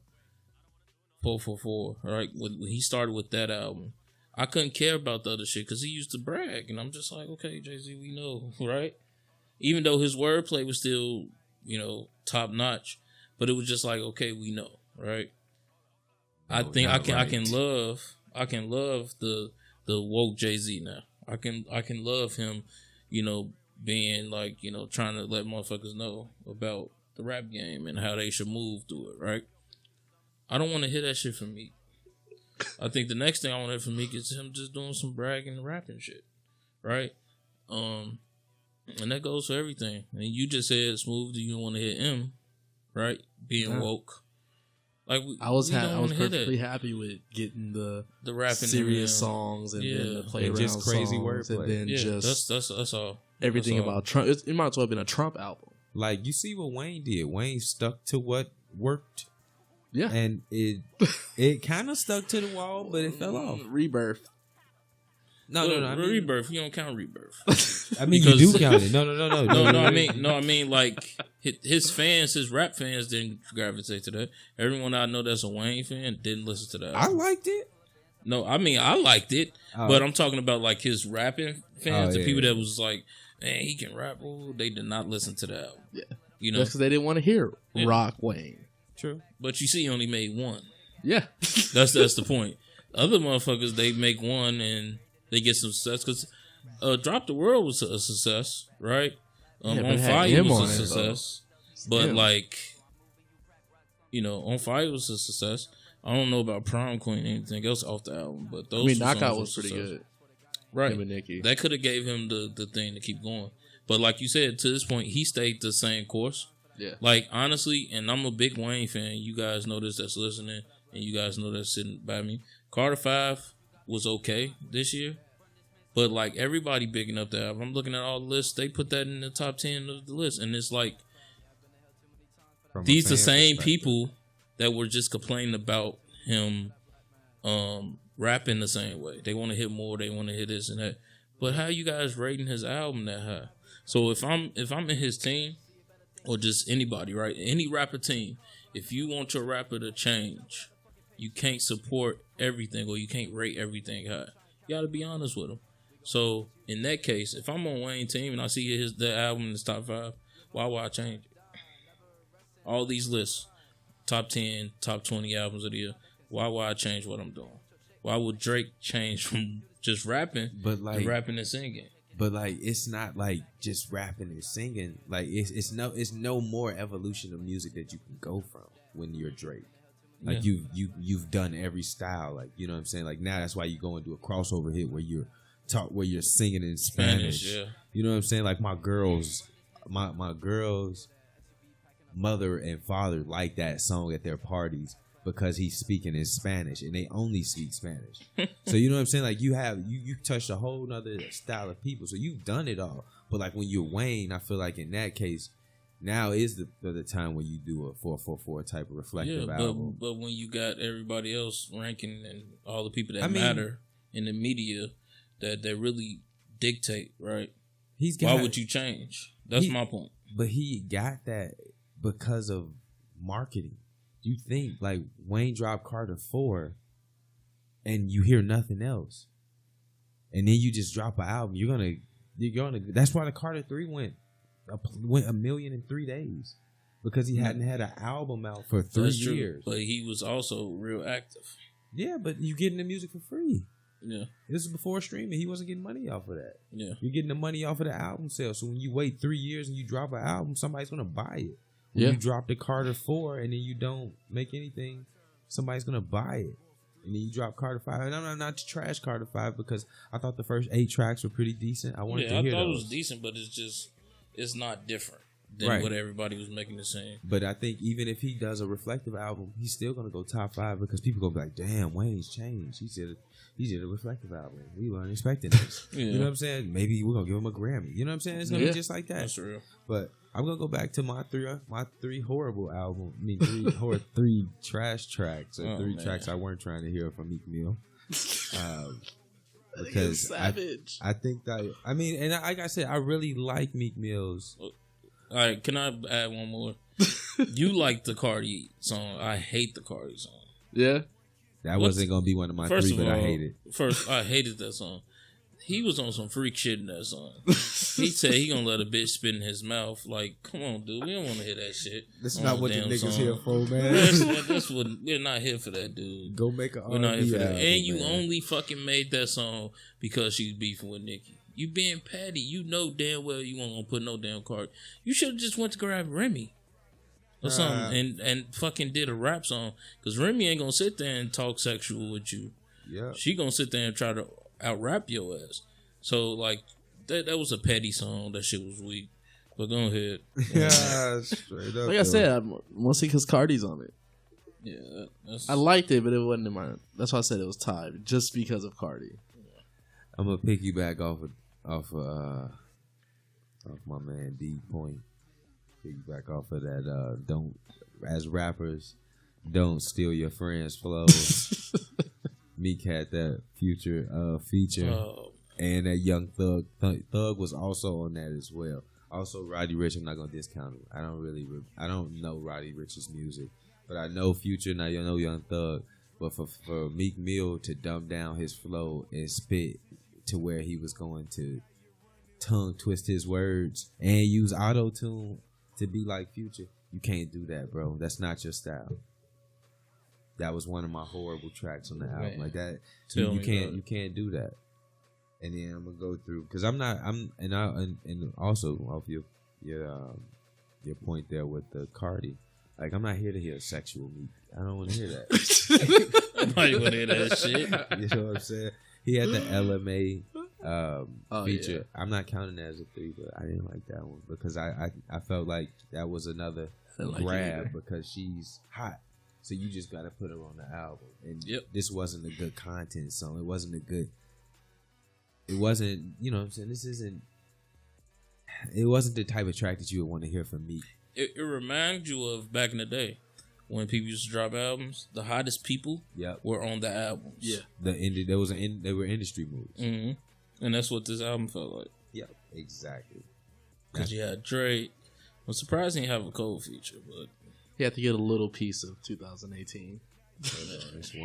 444, right? When he started with that album, I couldn't care about the other shit because he used to brag, and I'm just like, okay, Jay-Z, we know, right? Even though his wordplay was still, you know, top notch, but it was just like, okay, we know, right? I think I can love the woke Jay-Z now. I can love him, you know, being like, you know, trying to let motherfuckers know about the rap game and how they should move through it, right? I don't want to hear that shit from Meek. I think the next thing I want to hear from Meek is him just doing some bragging and rapping shit, right? And that goes for everything. And you just said, Smoove, do you want to hear M, right? Being woke. Like, I was perfectly happy with getting the rapping serious songs and then the play around just crazy songs wordplay. and then just that's all. everything That's all. about Trump. It might as well have been a Trump album. Like, you see what Wayne did. Wayne stuck to what worked. Yeah, And it kind of stuck to the wall, but it fell off. Rebirth. No. I mean, Rebirth. You don't count Rebirth. I mean, Because- you do count it. No. I mean, like his fans, his rap fans didn't gravitate to that. Everyone I know that's a Wayne fan didn't listen to that. I liked it. No, I mean I liked it, but I'm talking about like his rapping fans, the people that was like, man, he can rap. Ooh, they did not listen to that album. Yeah, you know, that's because they didn't want to hear Rock Wayne. True. But you see, he only made one. Yeah, That's the point. Other motherfuckers, they make one and they get some success. Because Drop the World was a success, right? Yeah, but On it had Fire him was on a it, success. though. But Him. like, you know, On Fire was a success. I don't know about Prom Queen or anything else off the album, but those I mean, two Knockout songs was were pretty success. good. Right. Him and Nicki. That could have gave him the thing to keep going. But like you said, to this point, he stayed the same course. Yeah. Like, honestly, and I'm a big Wayne fan. You guys know this that's listening, and you guys know that's sitting by me. Carter 5 was okay this year. But, like, everybody bigging up the album. I'm looking at all the lists. They put that in the top 10 of the list. And it's like, From a these the fan same perspective. people that were just complaining about him rapping the same way. They want to hit more. They want to hit this and that. But how you guys rating his album that high? So if I'm in his team or just anybody, right? Any rapper team, if you want your rapper to change, you can't support everything or you can't rate everything high. You got to be honest with him. So in that case, if I'm on Wayne's team and I see the album in his top 5, why would I change it? All these lists, top 10, top 20 albums of the year. Why would I change what I'm doing? Why would Drake change from just rapping But like to rapping and singing? But like, it's not like just rapping and singing. Like it's no more evolution of music that you can go from when you're Drake. Like you've done every style. Like, you know what I'm saying. Like now that's why you go and do a crossover hit where you're singing in Spanish. Yeah. You know what I'm saying. Like my girls mother and father like that song at their parties because he's speaking in Spanish and they only speak Spanish. So you know what I'm saying? Like you touched a whole nother style of people. So you've done it all. But like when you're Wayne, I feel like in that case, now is the time when you do a 444 type of reflective album. But when you got everybody else ranking and all the people that matter in the media that really dictate, right? Why would you change? That's my point. But he got that because of marketing. You think like Wayne dropped Carter 4 and you hear nothing else. And then you just drop an album. You're gonna that's why the Carter 3 went 1 million in 3 days. Because he hadn't had an album out for 3 years. But he was also real active. Yeah, but you getting the music for free. Yeah. This is before streaming. He wasn't getting money off of that. Yeah. You're getting the money off of the album sale. So when you wait 3 years and you drop an album, somebody's gonna buy it. When you drop the Carter 4 and then you don't make anything, somebody's gonna buy it. And then you drop Carter 5. And I'm not to trash Carter 5 because I thought the first 8 tracks were pretty decent. I wanted to hear those. I thought it was decent, but it's not different than what everybody was making the same. But I think even if he does a reflective album, he's still gonna go top 5 because people gonna be like, "Damn, Wayne's changed. He did a reflective album. We weren't expecting this." You know what I'm saying? Maybe we're gonna give him a Grammy. You know what I'm saying? It's gonna be just like that. That's real. But I'm gonna go back to my three horrible album. I mean, three trash tracks or tracks I weren't trying to hear from Meek Mill. Because savage. I think that and like I said, I really like Meek Mill's. All right, can I add one more? You like the Cardi song. I hate the Cardi song. Yeah. That wasn't going to be one of my 3, but I hate it. First, I hated that song. He was on some freak shit in that song. He said he going to let a bitch spit in his mouth. Like, come on, dude. We don't want to hear that shit. That's not what the niggas song. here for, man. That's what, we're not here for that, dude. Go make an We're not here R&B for that. album, And you man. only fucking made that song because she's beefing with Nicki. You being petty. You know damn well you won't put no damn card. You should have just went to grab Remy or something and fucking did a rap song. Because Remy ain't going to sit there and talk sexual with you. Yeah. She going to sit there and try to out-rap your ass. So, like, that was a petty song. That shit was weak. But go ahead. Yeah, straight up. Like I said, mostly because Cardi's on it. Yeah. I liked it, but it wasn't in my... That's why I said it was tied. Just because of Cardi. I'm going to piggyback off my man D Point. Piggyback off of that. Don't, as rappers, don't steal your friends' flows. Meek had that feature. And that Young Thug. Thug was also on that as well. Also, Roddy Ricch, I'm not going to discount him. I don't know Roddy Ricch's music. But I know Future and I know Young Thug. But for Meek Mill to dumb down his flow and spit to where he was going to tongue twist his words and use auto-tune to be like Future, you can't do that, bro. That's not your style. That was one of my horrible tracks on the album. Like that, you can't do that. And then I'm gonna go through because and also off your point there with the Cardi. Like I'm not here to hear sexual Meek. I don't want to hear that. Nobody want to hear that shit. You know what I'm saying? He had the LMA feature. Yeah. I'm not counting that as a 3, but I didn't like that one because I felt like that was another grab because she's hot. So you just got to put her on the album. And this wasn't a good content song. It wasn't, you know what I'm saying? It wasn't the type of track that you would want to hear from Meek. it reminds you of back in the day when people used to drop albums. The hottest people were on the albums. Yeah. They were industry moves. Mm-hmm. And that's what this album felt like. Yep, exactly. Because you had Drake. I'm surprised he didn't have a Cole feature, but He had to get a little piece of 2018. It's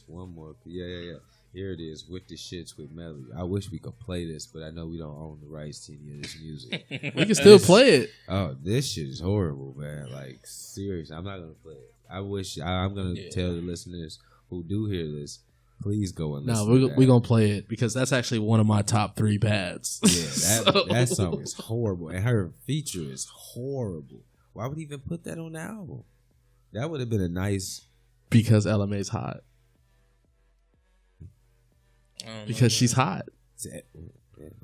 one more. Yeah. Here it is with the shits with Melly. I wish we could play this, but I know we don't own the rights to any of this music. We can still play it. Oh, this shit is horrible, man. Like, seriously, I'm not gonna play it. I'm gonna tell the listeners who do hear this, please go and listen. No, we're gonna play it because that's actually one of my top 3 bads. Yeah, that song is horrible, and her feature is horrible. Why would he even put that on the album? That would have been a nice. Because LMA's hot. Because she's hot. Yeah,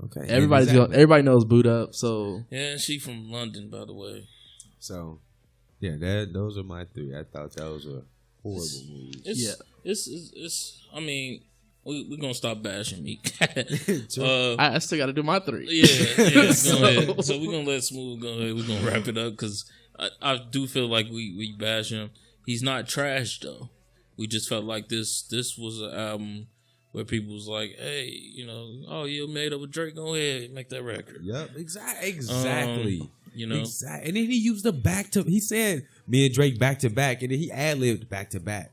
okay. Everybody knows Boot Up, so yeah, she from London, by the way. So yeah, those are my 3. I thought those were horrible movies. It's I mean, we're gonna stop bashing Meek. I still got to do my 3. Yeah. Go ahead. So we're gonna let Smoove go ahead. We're gonna wrap it up because I do feel like we bash him. He's not trash though. We just felt like this was an album where people was like, hey, you made up with Drake, go ahead, make that record. Yep, exactly. Exactly. And then he used he said me and Drake back to back, and then he ad-libbed back to back.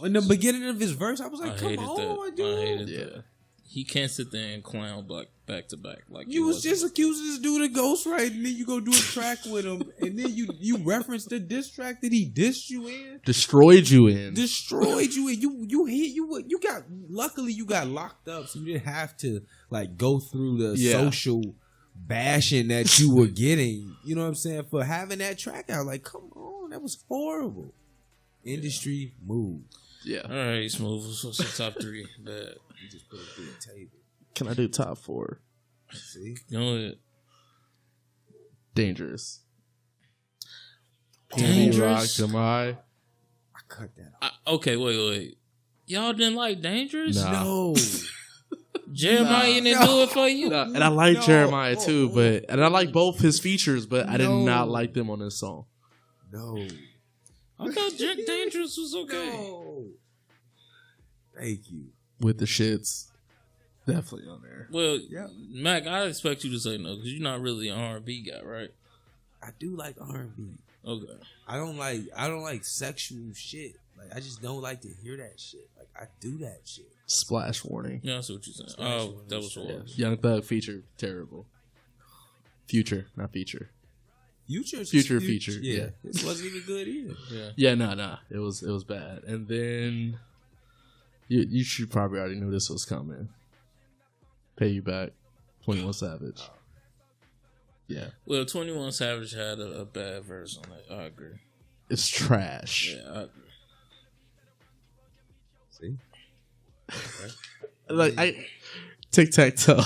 In the beginning of his verse, I was like, come on, dude. I hated that. He can't sit there and clown back to back. Like you was just accusing this dude of ghostwriting, and then you go do a track with him, and then you reference the diss track that he dissed you in. Destroyed you in. You got, luckily you got locked up, so you didn't have to like go through the social bashing that you were getting. You know what I'm saying? For having that track out, like, come on, that was horrible. Industry move. Yeah. All right, Smoove. What's the top 3? Bad. You just put it through the table. Can I do top 4? See? Go ahead. Dangerous. Dangerous? Rock, I cut that off. Okay, wait. Y'all didn't like Dangerous? Nah. No. Jeremiah didn't do it for you? And I like Jeremiah too, and I like both his features, but I did not like them on this song. No. I thought Dangerous was okay. No. Thank you. With the shits, definitely on there. Well, Mac, I expect you to say no because you're not really an R&B guy, right? I do like R&B. Okay. I don't like sexual shit. Like, I just don't like to hear that shit. Like, I do that shit. Splash warning. Yeah, I see what you're saying. That was horrible. Young Thug feature, terrible. Future, not feature. Future. Yeah. This wasn't even good either. Yeah, it was bad. And then you should probably already knew this was coming. Pay You Back, 21 Savage. Yeah. Well, 21 Savage had a bad verse on that. I agree. It's trash. Yeah, I agree. See? Like Tic Tac Toe.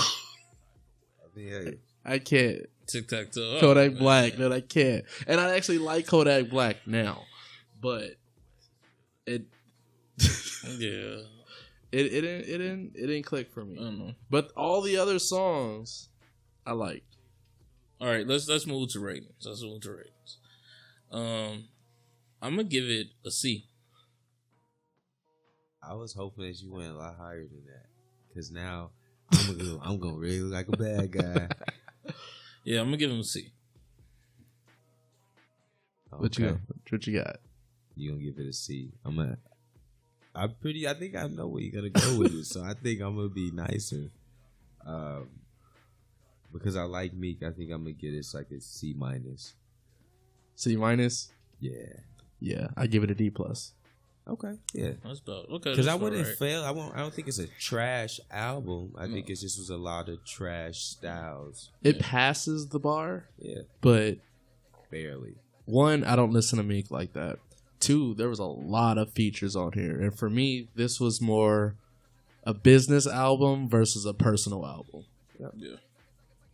Hey. I can't. Tic Tac Toe. Kodak Black. No, I can't. And I actually like Kodak Black now, but it didn't click for me. I don't know. But all the other songs I liked. All right, let's move to ratings. I'm gonna give it a C. I was hoping that you went a lot higher than that, because now I'm gonna really look like a bad guy. Yeah, I'm gonna give him a C. Okay. What you got? You gonna give it a C? I think I know where you're gonna go with it, so I think I'm gonna be nicer. Because I like Meek, I think I'm gonna get it like a C minus. C minus? Yeah. Yeah, I give it a D plus. Okay. Yeah. That's about okay. Because I wouldn't fail. I don't think it's a trash album. I think it just was a lot of trash styles. It passes the bar. Yeah. But barely. 1, I don't listen to Meek like that. 2, there was a lot of features on here. And for me, this was more a business album versus a personal album. Yeah.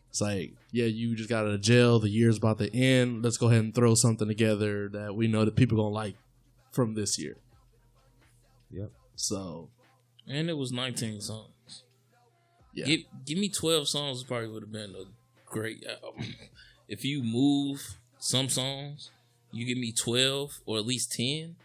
It's like, you just got out of jail. The year's about to end. Let's go ahead and throw something together that we know that people going to like from this year. Yep. So. And it was 19 songs. Yeah. Give me 12 songs, it probably would have been a great album. If you move some songs, you give me 12 or at least 10.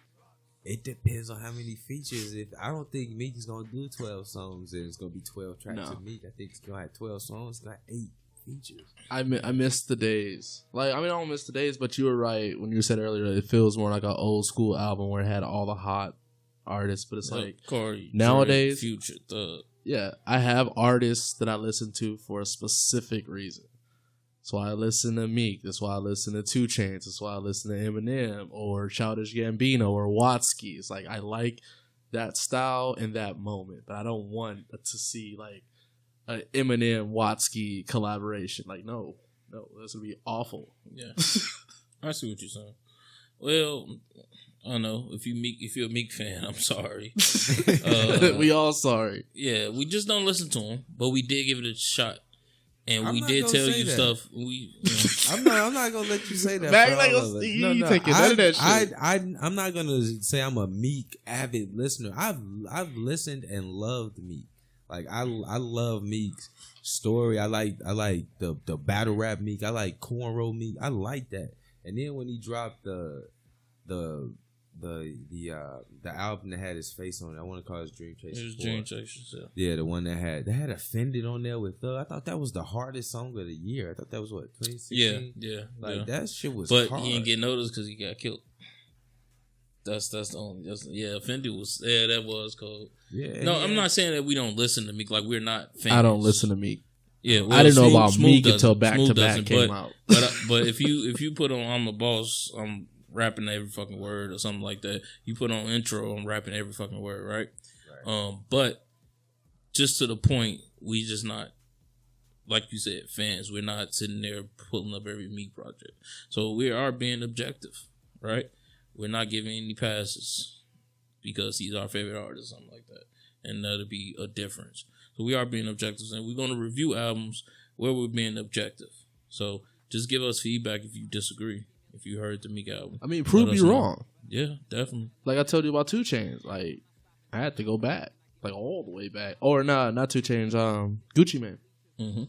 It depends on how many features. If I don't think Meek is gonna do 12 songs, and it's gonna be 12 tracks of Meek. I think it's gonna have 12 songs, not 8 features. I miss the days. Like, I mean, I don't miss the days, but you were right when you said earlier. It feels more like an old school album where it had all the hot artists, but it's like Cardi, nowadays, Drake, Future, Thug. Yeah, I have artists that I listen to for a specific reason. That's why I listen to Meek. That's why I listen to 2 Chainz. That's why I listen to Eminem or Childish Gambino or Watsky. It's like I like that style in that moment, but I don't want to see like an Eminem Watsky collaboration. Like, no, this would be awful. Yeah, I see what you're saying. Well, I don't know if you're a Meek fan. I'm sorry. We all sorry. Yeah, we just don't listen to him, but we did give it a shot, and I'm we not did gonna tell say you that. stuff. We, I'm not gonna let you say that. Mac, for like, all of us. you taking none of that shit. I'm not gonna say I'm a Meek avid listener. I've listened and loved Meek. Like I love Meek's story. I like the battle rap Meek. I like cornrow Meek. I like that. And then when he dropped the album that had his face on it, I want to call it Dream Chasers. it was Dream Chasers. Yeah, the one that had Offended on there with Thug. I thought that was the hardest song of the year. I thought that was what 2016. Yeah. Like that shit was. But hard. he didn't get noticed because he got killed. That's the only. Offended was that was cold. Yeah. No, I'm not saying that we don't listen to Meek. Like we're not fans. I don't listen to Meek. Yeah, I didn't know about Smoove Meek doesn't. until Back Smoove to Back doesn't, came out. But if you put on I'm a Boss, I'm rapping every fucking word or something like that. You put on Intro, I'm rapping every fucking word, right? But just to the point, we just not, like you said, fans. We're not sitting there pulling up every Meek project. So we are being objective, right? We're not giving any passes because he's our favorite artist, something like that. And that'll be a difference. So we are being objective, and we're going to review albums where we're being objective. So just give us feedback if you disagree. If you heard the Meek album, I mean, prove me wrong. Yeah, definitely. Like I told you about 2 Chainz. Like I had to go back, like all the way back. Or not 2 Chainz. Gucci Mane. Mm-hmm.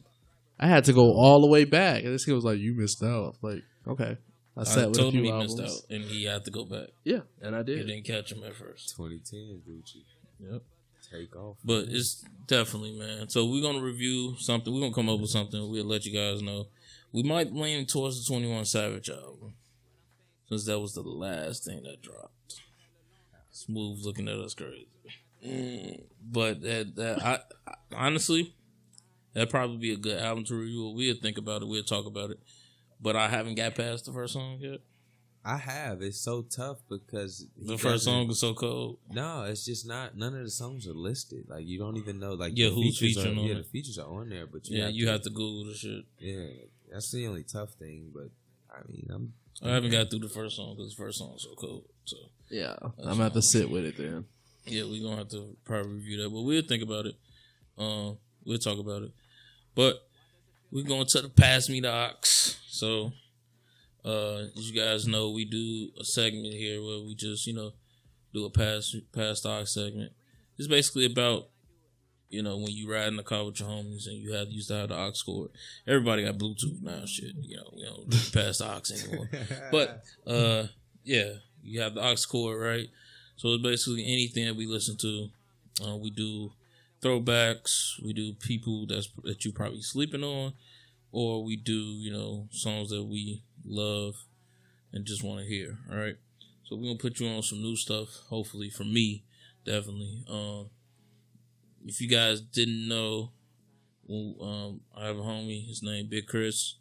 I had to go all the way back, and this kid was like, "You missed out." Like, okay, I sat with a told him few he albums. missed out, and he had to go back. Yeah, and I He did. didn't catch him at first. 2010 Gucci. Yep. Take off. But it's definitely, man. So we're gonna review something. We're gonna come up with something. We'll let you guys know. We might lean towards the 21 Savage album, since that was the last thing that dropped. Smoove looking at us crazy. But I honestly, that'd probably be a good album to review. We'll think about it. We'll talk about it. But I haven't got past the first song yet. I have. It's so tough because The first song is so cold. No, it's just not. None of the songs are listed. Like you don't even know. Like Yeah, the who's features featuring are, on Yeah, it. the features are on there, but You have to Google the shit. Yeah, that's the only tough thing. But I mean, I haven't got through the first song because the first song is so cold. So Yeah, I'm gonna have to sit with it then. yeah, we're gonna have to probably review that, but we'll think about it. We'll talk about it. But we're going to the Pass Me the Aux. So as you guys know, we do a segment here where we just, do a pass the aux segment. It's basically about, when you ride in the car with your homies and you used to have the aux cord. Everybody got Bluetooth now, shit. We don't do pass the aux anymore. But yeah, you have the aux cord, right? So it's basically anything that we listen to. We do throwbacks. We do people that you probably sleeping on, or we do songs that we love and just want to hear. All right. So we're gonna put you on some new stuff. Hopefully, for me, definitely. If you guys didn't know, I have a homie. His name Big Chris.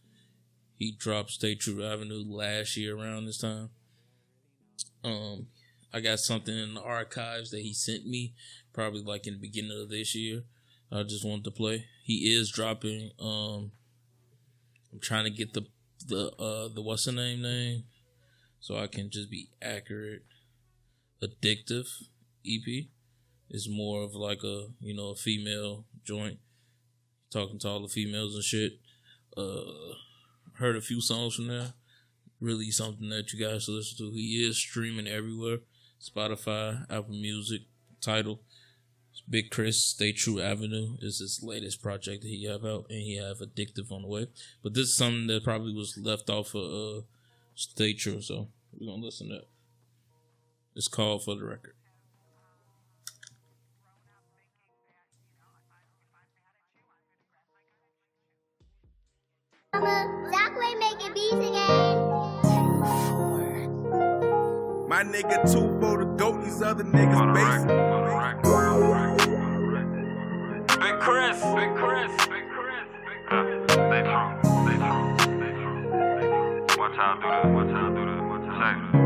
He dropped Stay True Avenue last year around this time. I got something in the archives that he sent me, probably like in the beginning of this year. I just wanted to play. He is dropping. I'm trying to get the what's the name, so I can just be accurate. Addictive EP is more of like a a female joint, talking to all the females and shit. Heard a few songs from there. Really something that you guys should listen to. He is streaming everywhere. Spotify, Apple Music, Tidal. Big Chris, Stay True Avenue is his latest project that he have out, and he have Addictive on the way. But this is something that probably was left off of Stay true. So we're gonna listen to that. It's called For the Record. Zachary making beats again. My nigga 2 for the GOAT, these other niggas basic. Big Chris, Big Chris, Big Chris, Big Chris. Stay true, stay true, stay true. Watch how I do that, watch how I do that, watch how I do that.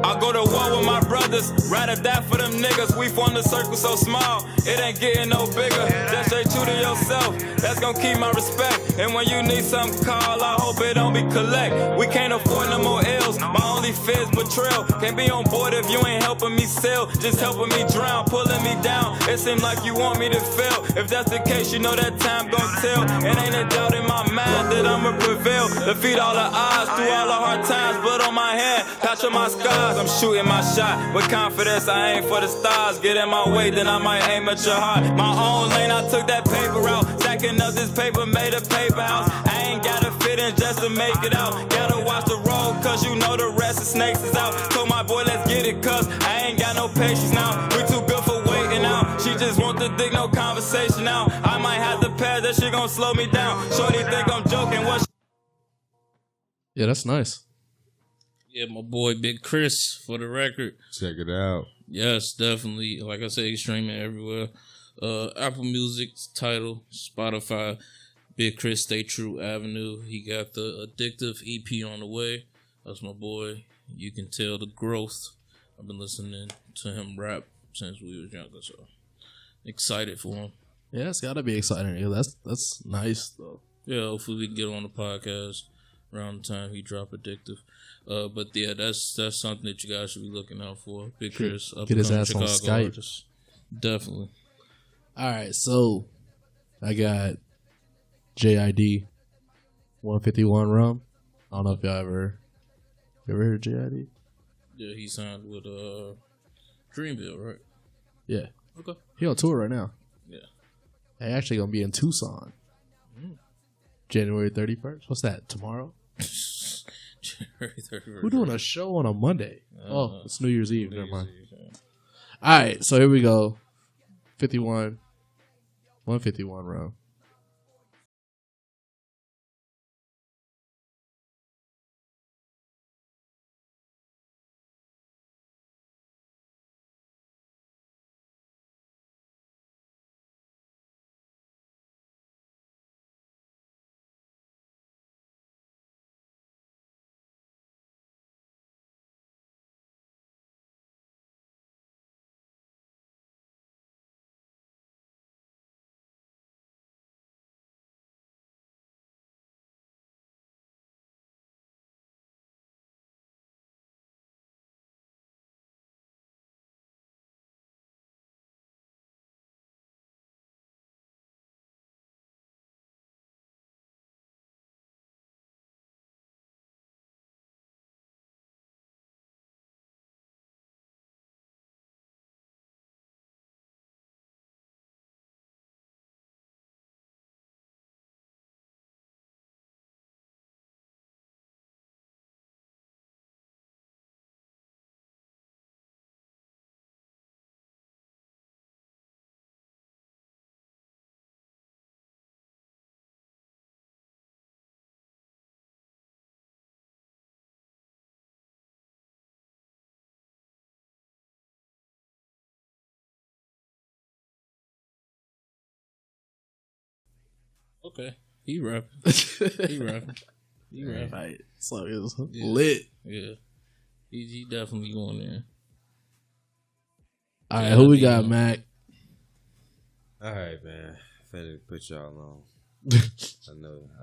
I go to war with my brothers, rather die for them niggas. We form the circle so small, it ain't getting no bigger. Just stay true to yourself, that's gonna keep my respect. And when you need something call, I hope it don't be collect. We can't afford no more L's, my only fear is betrayal. Can't be on board if you ain't helping me sail, just helping me drown, pulling me down. It seems like you want me to fail. If that's the case, you know that time gon' tell. It ain't a doubt in my mind that I'ma prevail. Defeat all the odds through all the hard times. Blood on my hand, patch on my scars. I'm shooting my shot with confidence. I aim for the stars. Get in my way, then I might aim at your heart. My own lane, I took that paper out. Stacking up this paper, made a paper house. I ain't gotta fit in just to make it out. Gotta watch the road, cause you know the rest of snakes is out. Told my boy, let's get it, cause I ain't got no patience now. We too good for waiting out. She just want the dick, no conversation now. I might have to pass, that shit gon' slow me down. Shorty think I'm joking, what? Yeah, that's nice. Yeah, my boy Big Chris, For the Record. Check it out. Yes, definitely. Like I said, he's streaming everywhere. Apple Music, Tidal, Spotify, Big Chris, Stay True Avenue. He got the Addictive EP on the way. That's my boy. You can tell the growth. I've been listening to him rap since we was younger, so excited for him. Yeah, it's gotta be exciting. Yeah, that's nice though. Yeah, hopefully we can get on the podcast around the time he drop Addictive. But yeah, that's something that you guys should be looking out for. Big Chris, Get his ass on Skype. Artist. Definitely. All right, so I got JID 151 rum. I don't know if y'all ever heard of JID? Yeah, he signed with Dreamville, right? Yeah. Okay. He on tour right now. Yeah. They actually gonna be in Tucson. January 31st. What's that? Tomorrow? January 31st. We're doing a show on a Monday. Oh, it's New Year's Eve. Never mind. Eve, yeah. All right, so here we go. 151 rum. Okay. He rapping. He rapping. He rapping. Right. So it was Yeah. lit. Yeah. He definitely going there. All right, who we got, Mac? All right, man. Finna put y'all on. I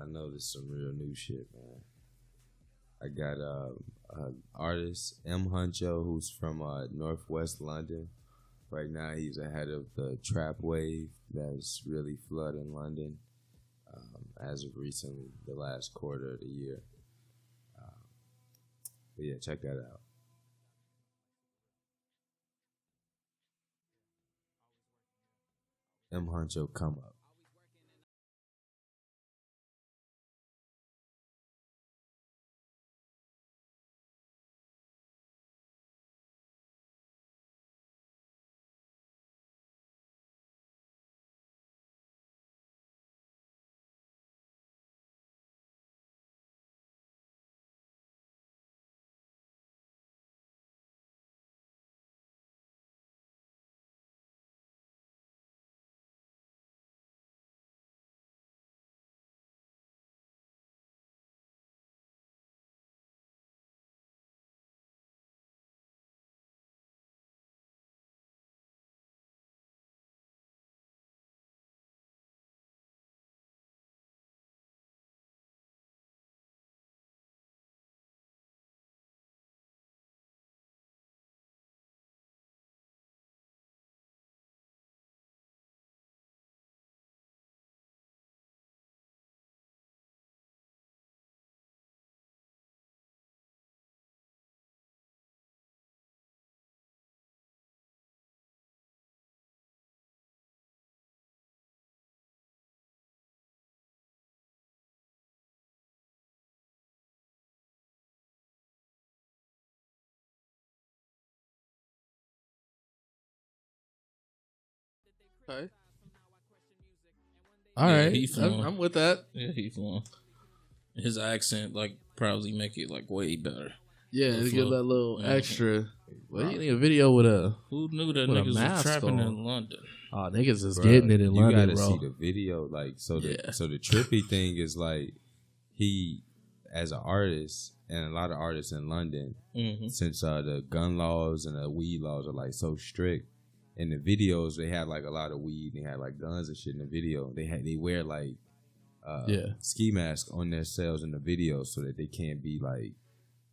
know this is some real new shit, man. I got an artist, Huncho, who's from Northwest London. Right now, he's ahead of the trap wave that's really flooding London as of recently, the last quarter of the year. But yeah, check that out. Huncho, come up. Okay. All Yeah, right, he flowing. I'm with that. Yeah, he flowing. His accent like probably make it like way better. Yeah, The to give flow. that little Yeah. extra. Well, he need a video with a. Who knew that With a niggas was mask trapping on. in London? Oh, niggas is Bruh, getting it in you London, gotta bro. see the video, like so. Yeah. So the trippy thing is like he, as an artist, and a lot of artists in London, Mm-hmm. since the gun laws and the weed laws are like so strict. In the videos, they had like a lot of weed. They had like guns and shit in the video. They wear like ski masks on their cells in the video so that they can't be like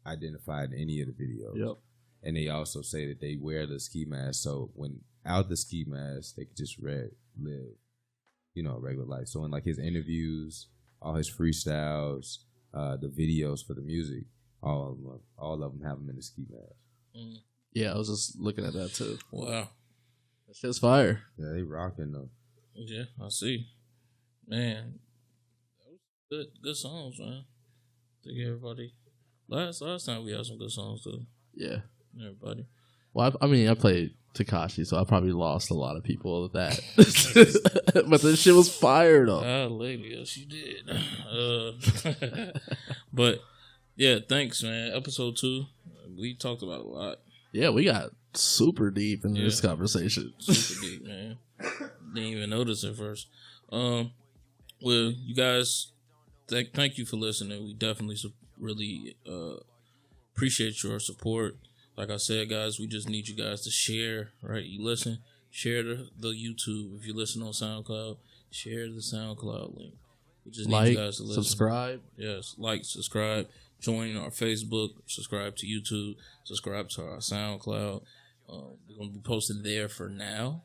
identified in any of the videos. Yep. And they also say that they wear the ski mask so when out the ski mask they could just live, a regular life. So in like his interviews, all his freestyles, the videos for the music, all of them have him in the ski mask. Mm. Yeah, I was just looking at that too. Wow. That shit's fire. Yeah, they rocking though. Yeah, I see. Man, that was good songs, man. Thank everybody. Last time we had some good songs too. Yeah. Everybody. Well, I mean, I played Tekashi, so I probably lost a lot of people with that. But this shit was fire though. Lady, yes, you did. But yeah, thanks, man. Episode 2, we talked about a lot. Yeah, we got super deep in this conversation. Super deep, man. Didn't even notice it first. Well, you guys, thank you for listening. We definitely really appreciate your support. Like I said, guys, we just need you guys to share, right? You listen, share the YouTube. If you listen on SoundCloud, share the SoundCloud link. We just need you guys to listen. Subscribe. Yes, like, subscribe, join our Facebook, subscribe to YouTube, subscribe to our SoundCloud. We're going to be posting there for now.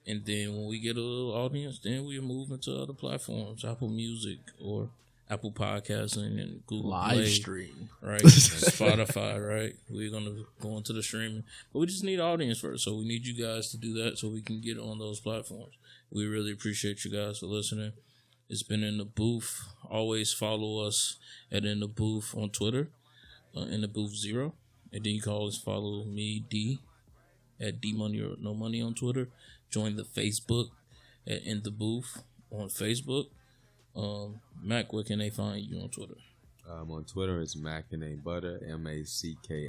And then when we get a little audience, then we'll move into other platforms, Apple Music or Apple Podcasting and Google Live Play, stream. right? Spotify, right? We're going to go into the streaming. But we just need audience first. So we need you guys to do that so we can get on those platforms. We really appreciate you guys for listening. It's been In The Booth. Always follow us at In The Booth on Twitter, In The Booth 0. And then you can always follow me, D, at D Money or No Money on Twitter. Join the Facebook at In The Booth on Facebook. Mac, where can they find you on Twitter? On Twitter, it's Mack and Ain't Butter, MacKinnaintButta.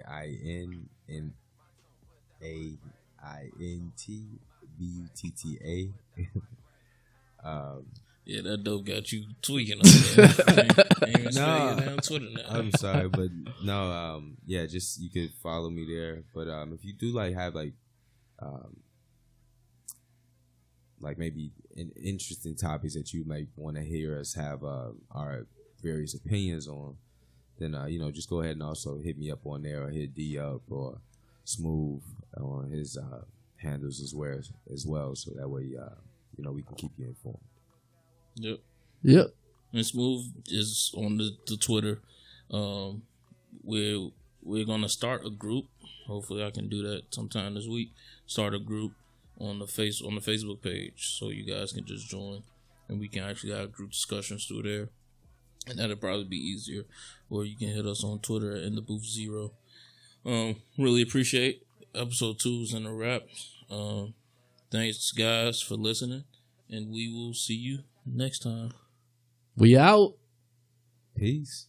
Yeah, that dope got you tweaking on that. I ain't even spell your damn Twitter now. I'm sorry, but no, yeah, just you could follow me there. But if you do have maybe interesting topics that you might want to hear us have our various opinions on, then just go ahead and also hit me up on there or hit D up or Smoove on his handles as well, so that way we can keep you informed. Yep. And Smoove is on the Twitter. We're gonna start a group. Hopefully, I can do that sometime this week. Start a group on the Facebook page, so you guys can just join, and we can actually have group discussions through there, and that'll probably be easier. Or you can hit us on Twitter at In The Booth 0. Really appreciate episode 2 is in a wrap. Thanks, guys, for listening, and we will see you next time. We out. Peace.